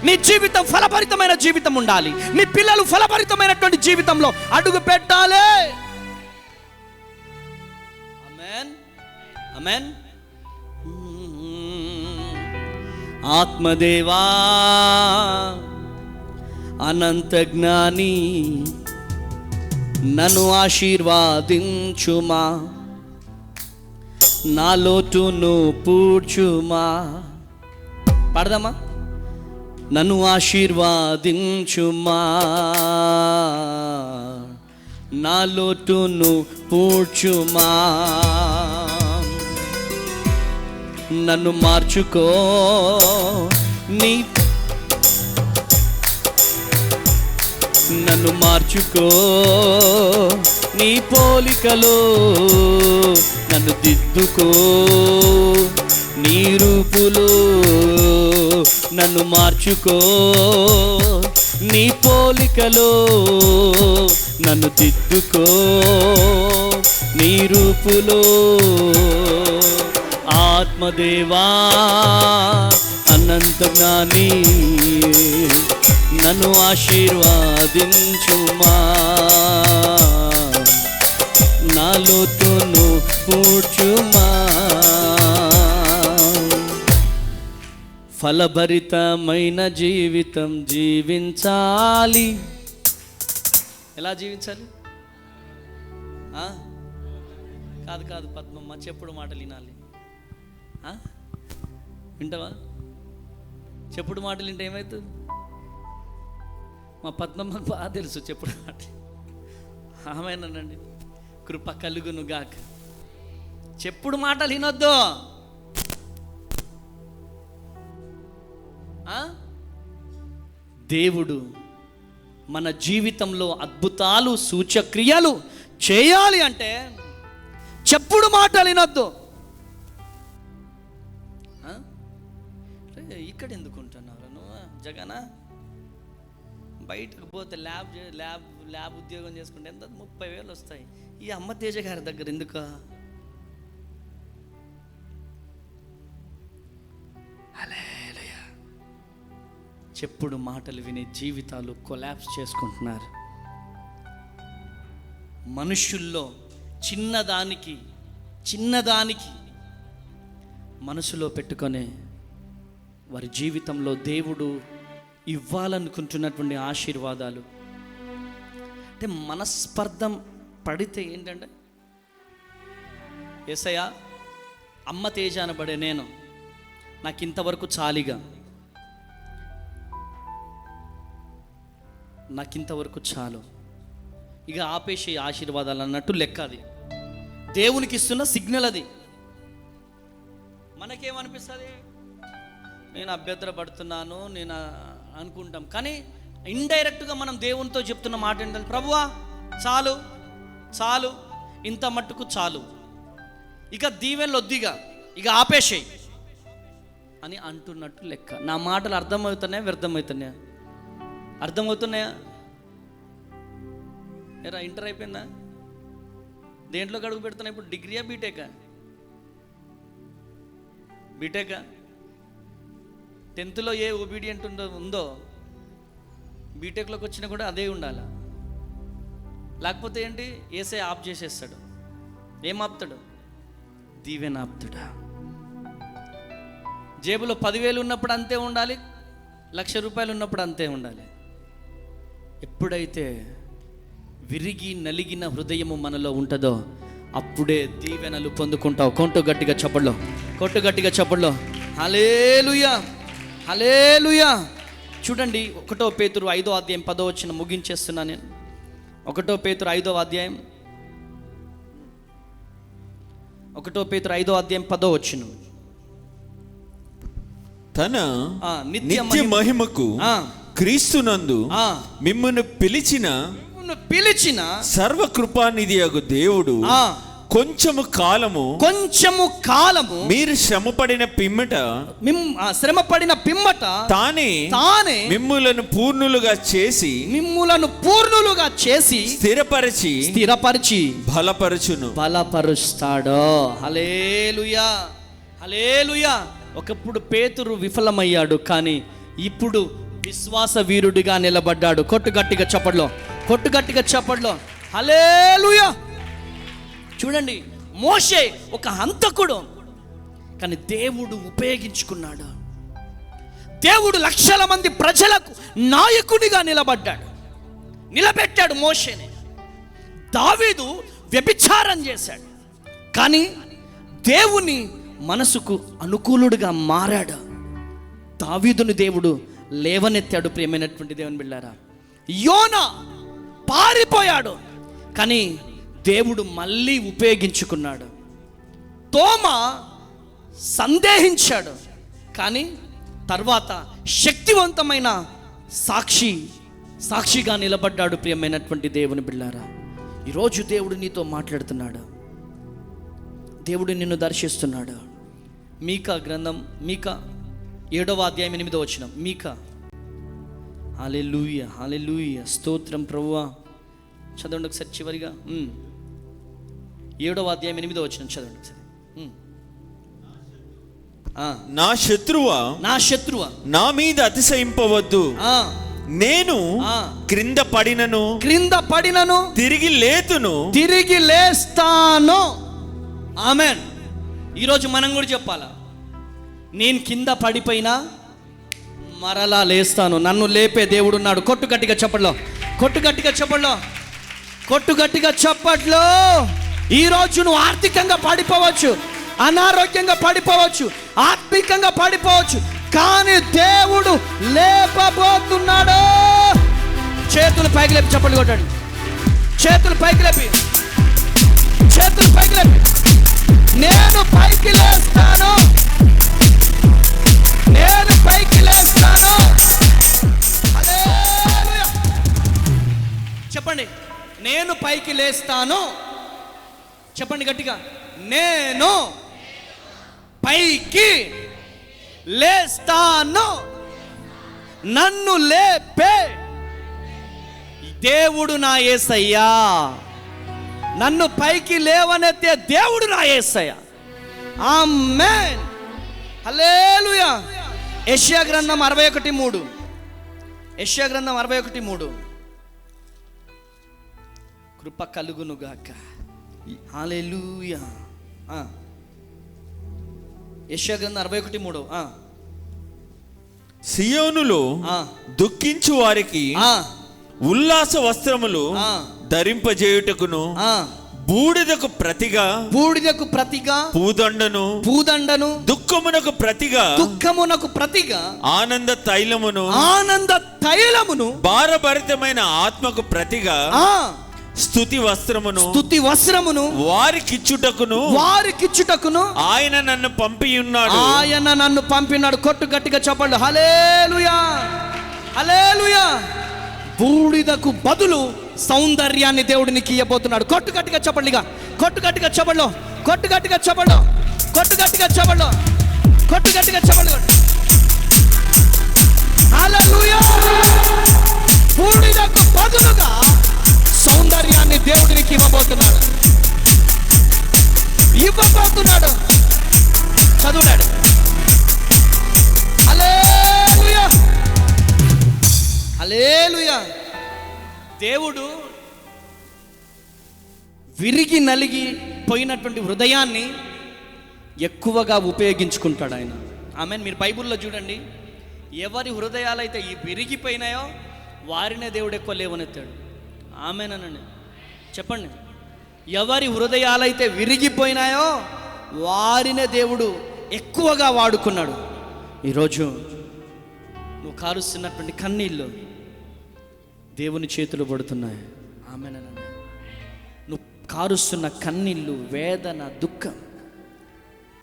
నీ జీవితం ఫలభరితమైన జీవితం ఉండాలి. నీ పిల్లలు ఫలభరితమైనటువంటి జీవితంలో అడుగు పెట్టాలి. ఆమేన్, ఆమేన్. ఆత్మదేవా అనంత జ్ఞాని నన్ను ఆశీర్వాదించుమా, నా లోటును పూడ్చుమా. పాడదామా? నన్ను ఆశీర్వాదించుమా, నా లోటును పూడ్చుమా. నన్ను మార్చుకో నీ నన్ను మార్చుకో నీ పోలికలో, నన్ను దిద్దుకో నీ రూపులో. నన్ను మార్చుకో నీ పోలికలో, నన్ను దిద్దుకో నీ రూపులో. ఆత్మదేవా అనంత జ్ఞాని నన్ను ఆశీర్వాదించుమా, నా లోటును పూడ్చుమా. ఫలభరితమైన జీవితం జీవించాలి. ఎలా జీవించాలి? కాదు కాదు పద్మమ్మ, చెప్పుడు మాటలు వినాలి. వింటావా? చెప్పుడు మాటలు వింటే ఏమవుతుంది? మా పద్మమ్మకు బాగా తెలుసు చెప్పుడు మాట. ఆమెనండి, కృప కలుగును గాక. చెప్పుడు మాటలు వినొద్దు. దేవుడు మన జీవితంలో అద్భుతాలు సూచక్రియలు చేయాలి అంటే చెప్పుడు మాటలు వినొద్దు. ఇక్కడ ఎందుకు ఉంటున్నావు నువ్వు జగనా? బయటకు పోతే ల్యాబ్ ఉద్యోగం చేసుకుంటే ఎంత 30,000 వస్తాయి. ఈ అమ్మ తేజ గారి దగ్గర ఎందుకు? హల్లెలూయా. చెప్పుడు మాటలు వినే జీవితాలు కొలాప్స్ చేసుకుంటున్నారు. మనుషుల్లో చిన్నదానికి మనసులో పెట్టుకొని వారి జీవితంలో దేవుడు ఇవ్వాలనుకుంటున్నటువంటి ఆశీర్వాదాలు అంటే మనస్పర్ధం పడితే ఏంటంటే, యేసయ్యా అమ్మ తేజ అనబడే నేను నాకు ఇంతవరకు చాలిగా, నాకు ఇంతవరకు చాలు, ఇక ఆపేసే ఆశీర్వాదాలు అన్నట్టు లెక్క. అది దేవునికి ఇస్తున్న సిగ్నల్. అది మనకేమనిపిస్తుంది? నేను అభ్యంతర పడుతున్నాను నేను అనుకుంటాం. కానీ ఇండైరెక్ట్గా మనం దేవునితో చెప్తున్న మాట ఏంటంటే, ప్రభువా చాలు చాలు, ఇంత మట్టుకు చాలు, ఇక దీవెనలు వద్దిగా, ఇక ఆపేసేయి అని అంటున్నట్టు లెక్క. నా మాటలు అర్థమవుతున్నాయా వ్యర్థమవుతున్నాయా? అర్థమవుతున్నాయా? ఎరా ఇంటర్ అయిపోయిందా? దేంట్లోకి అడుగు పెడుతున్నా ఇప్పుడు? డిగ్రీయా బీటెకా? బీటెకా? 10th ఏ ఒబీడియంట్ ఉందో బీటెక్లోకి వచ్చినా కూడా అదే ఉండాలి. లేకపోతే ఏంటి? యేసయ్య ఆఫ్ చేసేస్తాడు. ఏం ఆపుతాడు? దీవెన ఆపుతాడు. జేబులో 10,000 ఉన్నప్పుడు అంతే ఉండాలి, 1,00,000 రూపాయలు ఉన్నప్పుడు అంతే ఉండాలి. ఎప్పుడైతే విరిగి నలిగిన హృదయము మనలో ఉంటుందో అప్పుడే దీవెనలు పొందుకుంటావు. కొట్టు గట్టిగా చప్పట్లో హల్లెలూయా, హల్లెలూయా. చూడండి 1 పేతురు 5వ అధ్యాయం 10వ వచనం ముగించేస్తున్నా నేను. 1 పేతురు 5వ అధ్యాయం 10వ వచనం. తన నిత్య మహిమకు క్రీస్తునందు మిమ్మును పిలిచిన సర్వకృపానిధియగు దేవుడు కొంచెము కాలము మీరు శ్రమపడిన పిమ్మట తానే మిమ్ములను పూర్ణులుగా చేసి స్థిరపరిచి బలపరుస్తాడు. హల్లెలూయా, హల్లెలూయా. ఒకప్పుడు పేతురు విఫలమయ్యాడు, కానీ ఇప్పుడు విశ్వాస వీరుడిగా నిలబడ్డాడు. కొట్టు గట్టిగా చప్పట్లో. హల్లెలూయా. చూడండి, మోషే ఒక హంతకుడు, కానీ దేవుడు ఉపయోగించుకున్నాడు. దేవుడు లక్షల మంది ప్రజలకు నాయకుడిగా నిలబెట్టాడు మోషేని. దావీదు వ్యభిచారం చేశాడు, కానీ దేవుని మనసుకు అనుకూలుడిగా మారాడు. దావీదుని దేవుడు లేవనెత్తాడు. ప్రియమైనటువంటి దేవుని బిడ్డారా, యోనా పారిపోయాడు, కానీ దేవుడు మళ్ళీ ఉపయోగించుకున్నాడు. తోమా సందేహించాడు, కానీ తర్వాత శక్తివంతమైన సాక్షిగా నిలబడ్డాడు. ప్రియమైనటువంటి దేవుని బిడ్డారా, ఈరోజు దేవుడు నీతో మాట్లాడుతున్నాడు. దేవుడు నిన్ను దర్శిస్తున్నాడు. మీకా గ్రంథం, మీకా 7వ అధ్యాయం 8వ వచనం. మీకా. హల్లెలూయా, హల్లెలూయా, స్తోత్రం ప్రభువా. చదవండి ఒకసారి చివరిగా 7వ అధ్యాయం 8వ వచనం చదవండి ఒకసారి. నా శత్రువా నా మీద అతిశయింపవద్దు. నేను క్రింద పడినను తిరిగి లేస్తాను. ఆమెన్. ఈరోజు మనం కూడా చెప్పాలా, నేను కింద పడిపోయినా మరలా లేస్తాను. నన్ను లేపే దేవుడు ఉన్నాడు. కొట్టు గట్టిగా చప్పట్లో. ఈరోజు నువ్వు ఆర్థికంగా పడిపోవచ్చు, అనారోగ్యంగా పడిపోవచ్చు, ఆత్మికంగా పడిపోవచ్చు, కానీ దేవుడు లేపబోతున్నాడు. చేతులు పైకి లేపి చప్పట్లు కొట్టండి. చేతులు పైకి లేపి నేను పైకి లేస్తాను. చెప్పండి, నేను పైకి లేస్తాను. చెప్పండి గట్టిగా, నేను పైకి లేస్తాను. నన్ను లేపే దేవుడు నా యేసయ్యా. నన్ను పైకి లేవనెత్తే దేవుడు నా యేసయ్యా. ఆమేన్, హల్లెలూయా. యెషయా గ్రంథం 61:3. కృప కలుగునుగాక. హల్లెలూయా. యెషయా గ్రంథం 61:3. సియోనులో దుఃఖించు వారికి ఉల్లాస వస్త్రములు ధరింపజేయుటకును బూడిదకు ప్రతిగా పూదండను దుఃఖమునకు ప్రతిగా ఆనంద తైలమును భారభరితమైన ఆత్మకు ప్రతిగా స్తుతి వస్త్రమును వారికిచ్చుటకును ఆయన నన్ను పంపినాడు. కొట్టు గట్టిగా చెప్పండి. హల్లెలూయా, హల్లెలూయా. బూడిదకు బదులు సౌందర్యాన్ని దేవుడు నీకు ఇవ్వబోతున్నాడు. కొట్టు గట్టిగా చెప్పండి. హల్లెలూయా. బూడిదకు బదులుగా సౌందర్యాన్ని దేవుడు నీకు ఇవ్వబోతున్నాడు. చదువునాడు. హల్లెలూయా, హల్లెలూయా. దేవుడు విరిగి నలిగి పోయినటువంటి హృదయాన్ని ఎక్కువగా ఉపయోగించుకుంటాడు ఆయన. ఆమేన్. మీరు బైబిల్లో చూడండి, ఎవరి హృదయాలు అయితే ఈ విరిగిపోయినాయో వారినే దేవుడు ఎక్కువ లేవనెత్తాడు. ఆమేన్ అనండి, చెప్పండి. ఎవరి హృదయాలైతే విరిగిపోయినాయో వారినే దేవుడు ఎక్కువగా వాడుకున్నాడు. ఈరోజు నువ్వు కారుస్తున్నటువంటి కన్నీళ్ళు దేవుని చేతులు పడుతున్నాయి. ఆమేన్ అనండి. నువ్వు కారుస్తున్న కన్నీళ్ళు, వేదన, దుఃఖం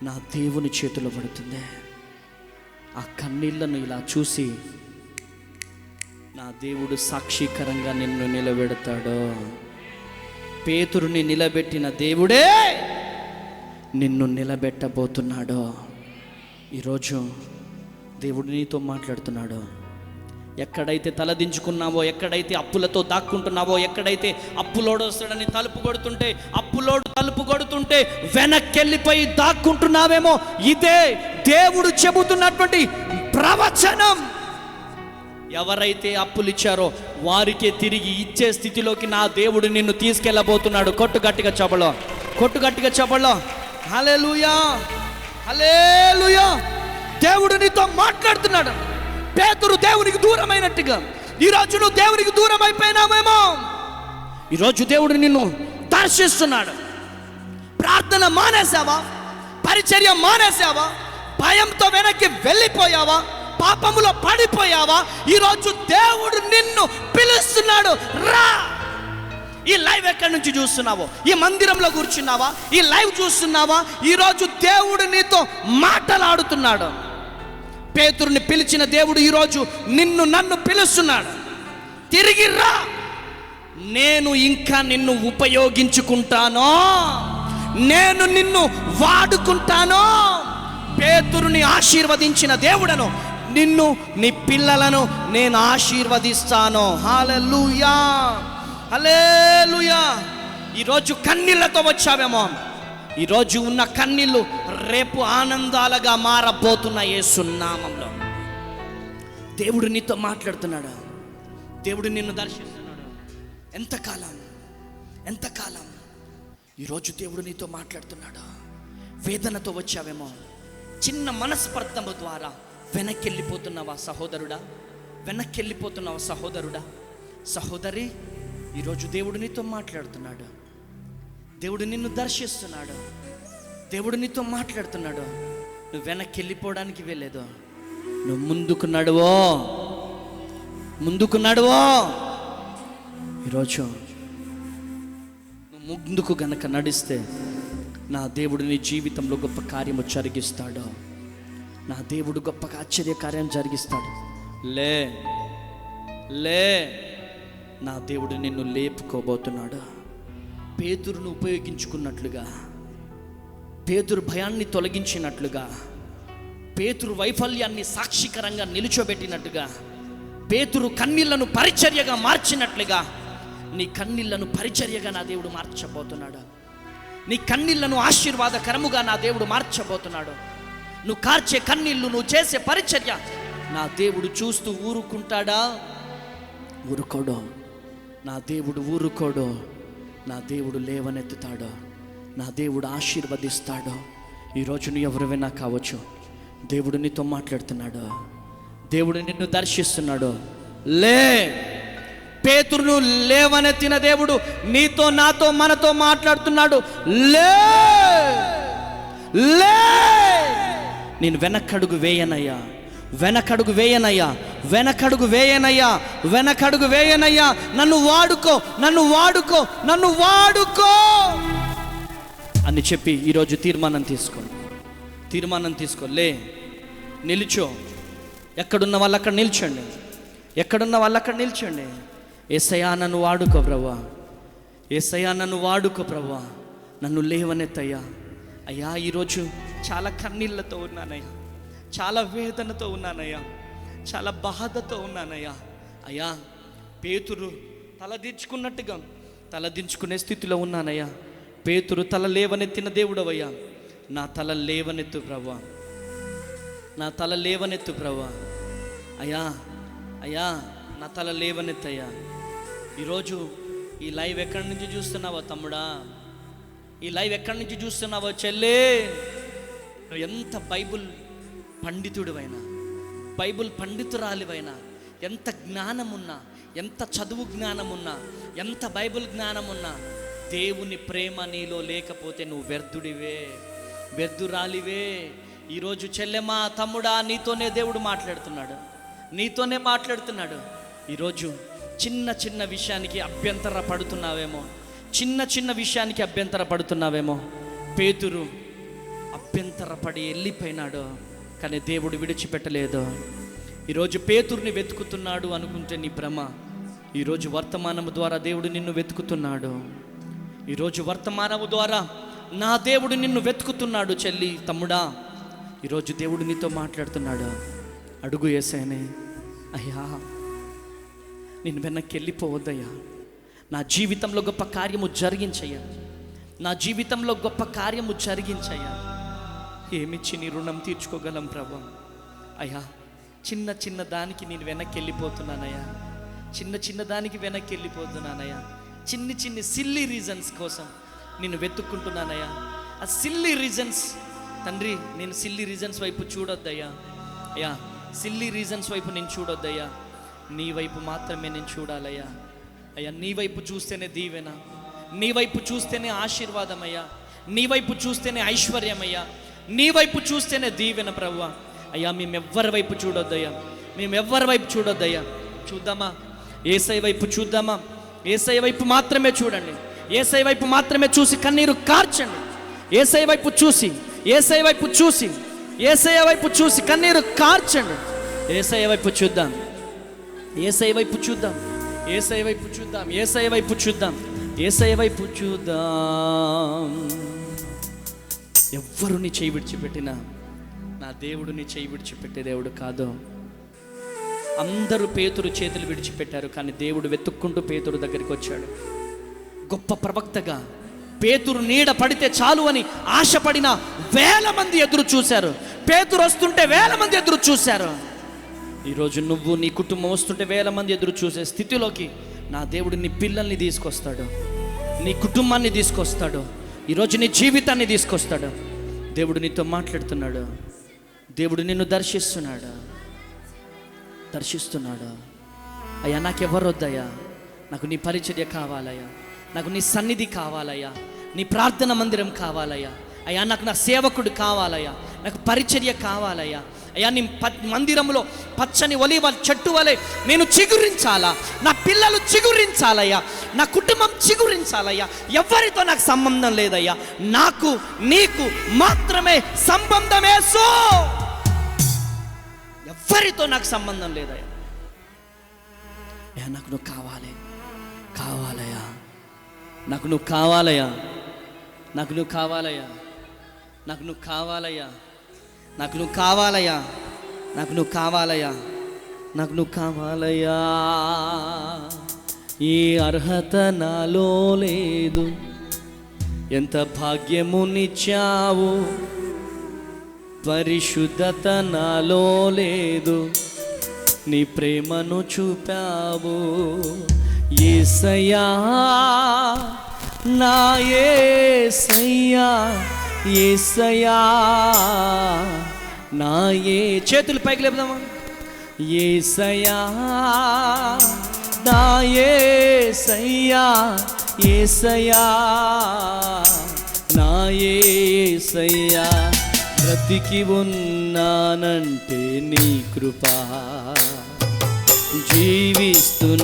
నా దేవుని చేతిలో పడుతుంది. ఆ కన్నీళ్లను ఇలా చూసి నా దేవుడు సాక్షికరంగా నిన్ను నిలబెడతాడు. పేతురుని నిలబెట్టిన దేవుడే నిన్ను నిలబెట్టబోతున్నాడు. ఈరోజు దేవుడు నీతో మాట్లాడుతున్నాడు. ఎక్కడైతే తలదించుకున్నావో, ఎక్కడైతే అప్పులతో దాక్కుంటున్నావో, ఎక్కడైతే అప్పులోడు వస్తాడని అప్పులోడు తలుపు కొడుతుంటే వెనక్కెళ్ళిపోయి దాక్కుంటున్నావేమో, ఇదే దేవుడు చెబుతున్నటువంటి ప్రవచనం. ఎవరైతే అప్పులు ఇచ్చారో వారికే తిరిగి ఇచ్చే స్థితిలోకి నా దేవుడు నిన్ను తీసుకెళ్ళబోతున్నాడు. కొట్టు గట్టిగా చెప్పలో. హల్లెలూయా, హల్లెలూయా. దేవుడు నీతో మాట్లాడుతున్నాడు. పేతురు దేవునికి దూరమైనట్టుగా ఈరోజు నువ్వు దేవునికి దూరం అయిపోయినావేమో. ఈరోజు దేవుడు నిన్ను దర్శిస్తున్నాడు. ప్రార్థన మానేసావా? పరిచర్య మానేసావా? భయంతో వెనక్కి వెళ్ళిపోయావా? పాపములో పడిపోయావా? ఈరోజు దేవుడు నిన్ను పిలుస్తున్నాడు, రా. ఈ లైవ్ ఎక్కడి నుంచి చూస్తున్నావో, ఈ మందిరంలో కూర్చున్నావా, ఈ లైవ్ చూస్తున్నావా, ఈరోజు దేవుడు నీతో మాటలాడుతున్నాడు. పేతురుని పిలిచిన దేవుడు ఈరోజు నన్ను పిలుస్తున్నాడు. తిరిగి రా, నేను ఇంకా నిన్ను ఉపయోగించుకుంటాను, నేను నిన్ను వాడుకుంటాను. పేతురుని ఆశీర్వదించిన దేవుడను, నిన్ను నీ పిల్లలను నేను ఆశీర్వదిస్తాను. హల్లెలూయా, హల్లెలూయా. ఈరోజు కన్నీళ్లతో వచ్చావేమో, ఈరోజు ఉన్న కన్నీళ్ళు రేపు ఆనందాలుగా మారబోతున్న యేసు నామములో. దేవుడు నీతో మాట్లాడుతున్నాడు. దేవుడు నిన్ను దర్శిస్తున్నాడు. ఎంతకాలం ఈరోజు దేవుడు నీతో మాట్లాడుతున్నాడు. వేదనతో వచ్చావేమో, చిన్న మనస్పర్ధము ద్వారా వెనక్కెళ్ళిపోతున్నావా సహోదరుడా? వెనక్కెళ్ళిపోతున్నావా సహోదరుడా? సహోదరి, ఈరోజు దేవుడు నీతో మాట్లాడుతున్నాడు. దేవుడు నిన్ను దర్శిస్తున్నాడు. దేవుడు నీతో మాట్లాడుతున్నాడు. నువ్వు వెనక్కి వెళ్ళిపోవడానికి వెళ్ళలేదు, నువ్వు ముందుకు నడువో. ఈరోజు నువ్వు ముందుకు గనక నడిస్తే నా దేవుడు నీ జీవితంలో గొప్ప కార్యము జరిగిస్తాడు. నా దేవుడు గొప్ప ఆశ్చర్య కార్యం జరిగిస్తాడు. లే, నా దేవుడు నిన్ను లేపుకోబోతున్నాడు. పేతురును ఉపయోగించుకున్నట్లుగా, పేతురు భయాన్ని తొలగించినట్లుగా, పేతురు వైఫల్యాన్ని సాక్షికరంగా నిలుచోబెట్టినట్టుగా, పేతురు కన్నీళ్లను పరిచర్యగా మార్చినట్లుగా నీ కన్నీళ్లను పరిచర్యగా నా దేవుడు మార్చబోతున్నాడు. నీ కన్నీళ్లను ఆశీర్వాదకరముగా నా దేవుడు మార్చబోతున్నాడు. నువ్వు కార్చే కన్నీళ్లు, నువ్వు చేసే పరిచర్య నా దేవుడు చూస్తూ ఊరుకుంటాడా? ఊరుకోడు. నా దేవుడు ఊరుకోడు. నా దేవుడు లేవనెత్తుతాడు. నా దేవుడు ఆశీర్వదిస్తాడు. ఈరోజు నువ్వు ఎవరివైనా కావచ్చు, దేవుడు నీతో మాట్లాడుతున్నాడు. దేవుడు నిన్ను దర్శిస్తున్నాడు. లే, పేతురును లేవనెత్తిన దేవుడు నీతో, నాతో, మనతో మాట్లాడుతున్నాడు. లే, నేను వెనకడుగు వేయనయ్యా. నన్ను వాడుకో అని చెప్పి ఈరోజు తీర్మానం తీసుకో. లే, నిల్చో. ఎక్కడున్న వాళ్ళు అక్కడ నిల్చోండి. యేసయ్యా నన్ను వాడుకో ప్రభువా, నన్ను లేవనెత్తయ్యా. అయ్యా, ఈరోజు చాలా కన్నీళ్లతో ఉన్నానయ్యా, చాలా వేదనతో ఉన్నానయ్యా, చాలా బాధతో ఉన్నానయ్యా. అయ్యా, పేతురు తలదించుకునే స్థితిలో ఉన్నానయ్యా. పేతురు తల లేవనెత్తిన దేవుడవయ్యా. నా తల లేవనెత్తు ప్రభువా. అయ్యా, నా తల లేవనెత్తయ్యా. ఈరోజు ఈ లైవ్ ఎక్కడి నుంచి చూస్తున్నావో తమ్ముడా, ఈ లైవ్ ఎక్కడి నుంచి చూస్తున్నావో చెల్లే, నువ్వు ఎంత బైబుల్ పండితురాలివైనా, ఎంత జ్ఞానమున్నా, ఎంత చదువు జ్ఞానమున్నా, ఎంత బైబుల్ జ్ఞానమున్నా, దేవుని ప్రేమ నీలో లేకపోతే నువ్వు వ్యర్థురాలివే. ఈరోజు చెల్లెమా, తమ్ముడా, నీతోనే దేవుడు మాట్లాడుతున్నాడు. ఈరోజు చిన్న విషయానికి అభ్యంతర పడుతున్నావేమో. పేతురు అభ్యంతరపడి వెళ్ళిపోయినాడు, కానీ దేవుడు విడిచిపెట్టలేదు. ఈరోజు పేతురుని వెతుకుతున్నాడు అనుకుంటే నీ భ్రమ. ఈరోజు వర్తమానం ద్వారా దేవుడు నిన్ను వెతుకుతున్నాడు. ఈరోజు వర్తమానము ద్వారా నా దేవుడు నిన్ను వెతుకుతున్నాడు చెల్లి, తమ్ముడా. ఈరోజు దేవుడు నీతో మాట్లాడుతున్నాడు. అడుగు యేసయ్యనే, అయ్యా నేను వెనక్కి వెళ్ళిపోవద్దయ్యా, నా జీవితంలో గొప్ప కార్యము జరిగించయ్యా, నా జీవితంలో గొప్ప కార్యము జరిగించయ్యా. ఏమిచ్చి నీ రుణం తీర్చుకోగలం ప్రభు? అయ్యా చిన్న చిన్న దానికి నేను వెనక్కి వెళ్ళిపోతున్నానయ్యా, చిన్న దానికి వెనక్కి వెళ్ళిపోతున్నానయ్యా. చిన్ని సిల్లీ రీజన్స్ కోసం నేను వెతుక్కుంటున్నానయ్యా. ఆ సిల్లీ రీజన్స్ తండ్రి, నేను సిల్లీ రీజన్స్ వైపు చూడొద్దయ్యా. అయ్యా సిల్లీ రీజన్స్ వైపు నేను చూడొద్దయ్యా, నీ వైపు మాత్రమే నేను చూడాలయ్యా. అయ్యా నీ వైపు చూస్తేనే దీవెన, నీ వైపు చూస్తేనే ఆశీర్వాదం అయ్యా, నీ వైపు చూస్తేనే ఐశ్వర్యమయ్యా, నీ వైపు చూస్తేనే దీవెన ప్రభువా. అయ్యా మేమెవ్వరి వైపు చూడొద్దయ్యా, మేమెవ్వరి వైపు చూడొద్దయ్యా. చూద్దామా, యేసయ్య వైపు చూద్దామా? యేసయ్య వైపు మాత్రమే చూడండి, యేసయ్య వైపు మాత్రమే చూసి కన్నీరు కార్చండి. యేసయ్య వైపు చూసి, యేసయ్య వైపు చూసి, యేసయ్య వైపు చూసి కన్నీరు కార్చండి. యేసయ్య వైపు చూద్దాం, యేసయ్య వైపు చూద్దాం, యేసయ్య వైపు చూద్దాం, యేసయ్య వైపు చూద్దాం, యేసయ్య వైపు చూద్దాం. ఎవ్వరు నీ చేయి విడిచిపెట్టినా నా దేవుడు నీ చేయి విడిచిపెట్టే దేవుడు కాదు. అందరూ పేతురు చేతులు విడిచిపెట్టారు, కానీ దేవుడు వెతుక్కుంటూ పేతురు దగ్గరికి వచ్చాడు. గొప్ప ప్రవక్తగా పేతురు నీడ పడితే చాలు అని ఆశపడిన వేల మంది ఎదురు చూశారు. పేతురు వస్తుంటే వేల మంది ఎదురు చూశారు. ఈరోజు నువ్వు, నీ కుటుంబం వస్తుంటే వేల మంది ఎదురు చూసే స్థితిలోకి నా దేవుడు నీ పిల్లల్ని తీసుకొస్తాడు, నీ కుటుంబాన్ని తీసుకొస్తాడు, ఈరోజు నీ జీవితాన్ని తీసుకొస్తాడు. దేవుడు నీతో మాట్లాడుతున్నాడు, దేవుడు నిన్ను దర్శిస్తున్నాడు. అయ్యా నాకెవరు వద్దయ్యా, నాకు నీ పరిచర్య కావాలయ్యా, నాకు నీ సన్నిధి కావాలయ్యా, నీ ప్రార్థన మందిరం కావాలయ్యా. అయ్యా నాకు నా సేవకుడు కావాలయ్యా, నాకు పరిచర్య కావాలయ్యా. అయ్యా నీ మందిరంలో పచ్చని ఒలీవ చెట్టు వలె నేను చిగురించాలా, నా పిల్లలు చిగురించాలయ్యా, నా కుటుంబం చిగురించాలయ్యా. ఎవరితో నాకు సంబంధం లేదయ్యా, నాకు నీకు మాత్రమే సంబంధమేసో. ఎవరితో నాకు సంబంధం లేదయ్యా. అయ్యా నాకు నువ్వు కావాలయ్యా, నాకు నువ్వు కావాలయ్యా, నాకు నువ్వు కావాలయ్యా, నాకు నువ్వు కావాలయ్యా, నాకు నువ్వు కావాలయ్యా, నాకు నువ్వు కావాలయ్యా, నాకు నువ్వు కావాలయ్యా. ఈ అర్హత నాలో లేదు, ఎంత భాగ్యమునిచ్చావు. పరిశుద్ధత నాలో లేదు, నీ ప్రేమను చూపావు. యేసయ్యా నా యేసయ్యా, యేసయ్యా నా చేతులు పైకి లేపుదామా? యేసయ్యా నా యేసయ్యా, యేసయ్యా నా యేసయ్యా. బ్రతికి ఉన్నానంటే నీ కృప, జీవిస్తున్నానంటే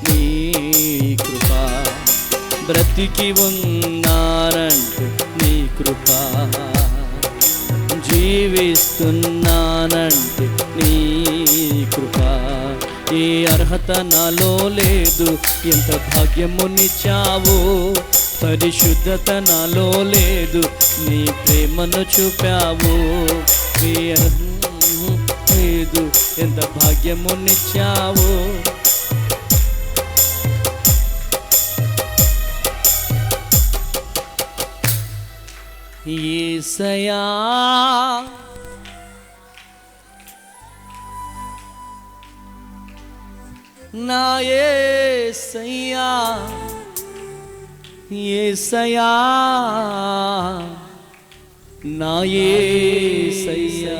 నీ కృప. బ్రతికి ఉన్నానంటే నీ కృప, జీవిస్తున్నానంటే నీ కృప. ఏ అర్హత నాలో లేదు, ఎంత భాగ్యమునిచ్చావు. పరిశుద్ధత నాలో లేదు, నీ ప్రేమను చూపావు. ఏ లేదు, ఎంత భాగ్యమునిచ్చావు. యేసయ్యా నా యేసయ్యా, యేసయ్యా నా యేసయ్యా.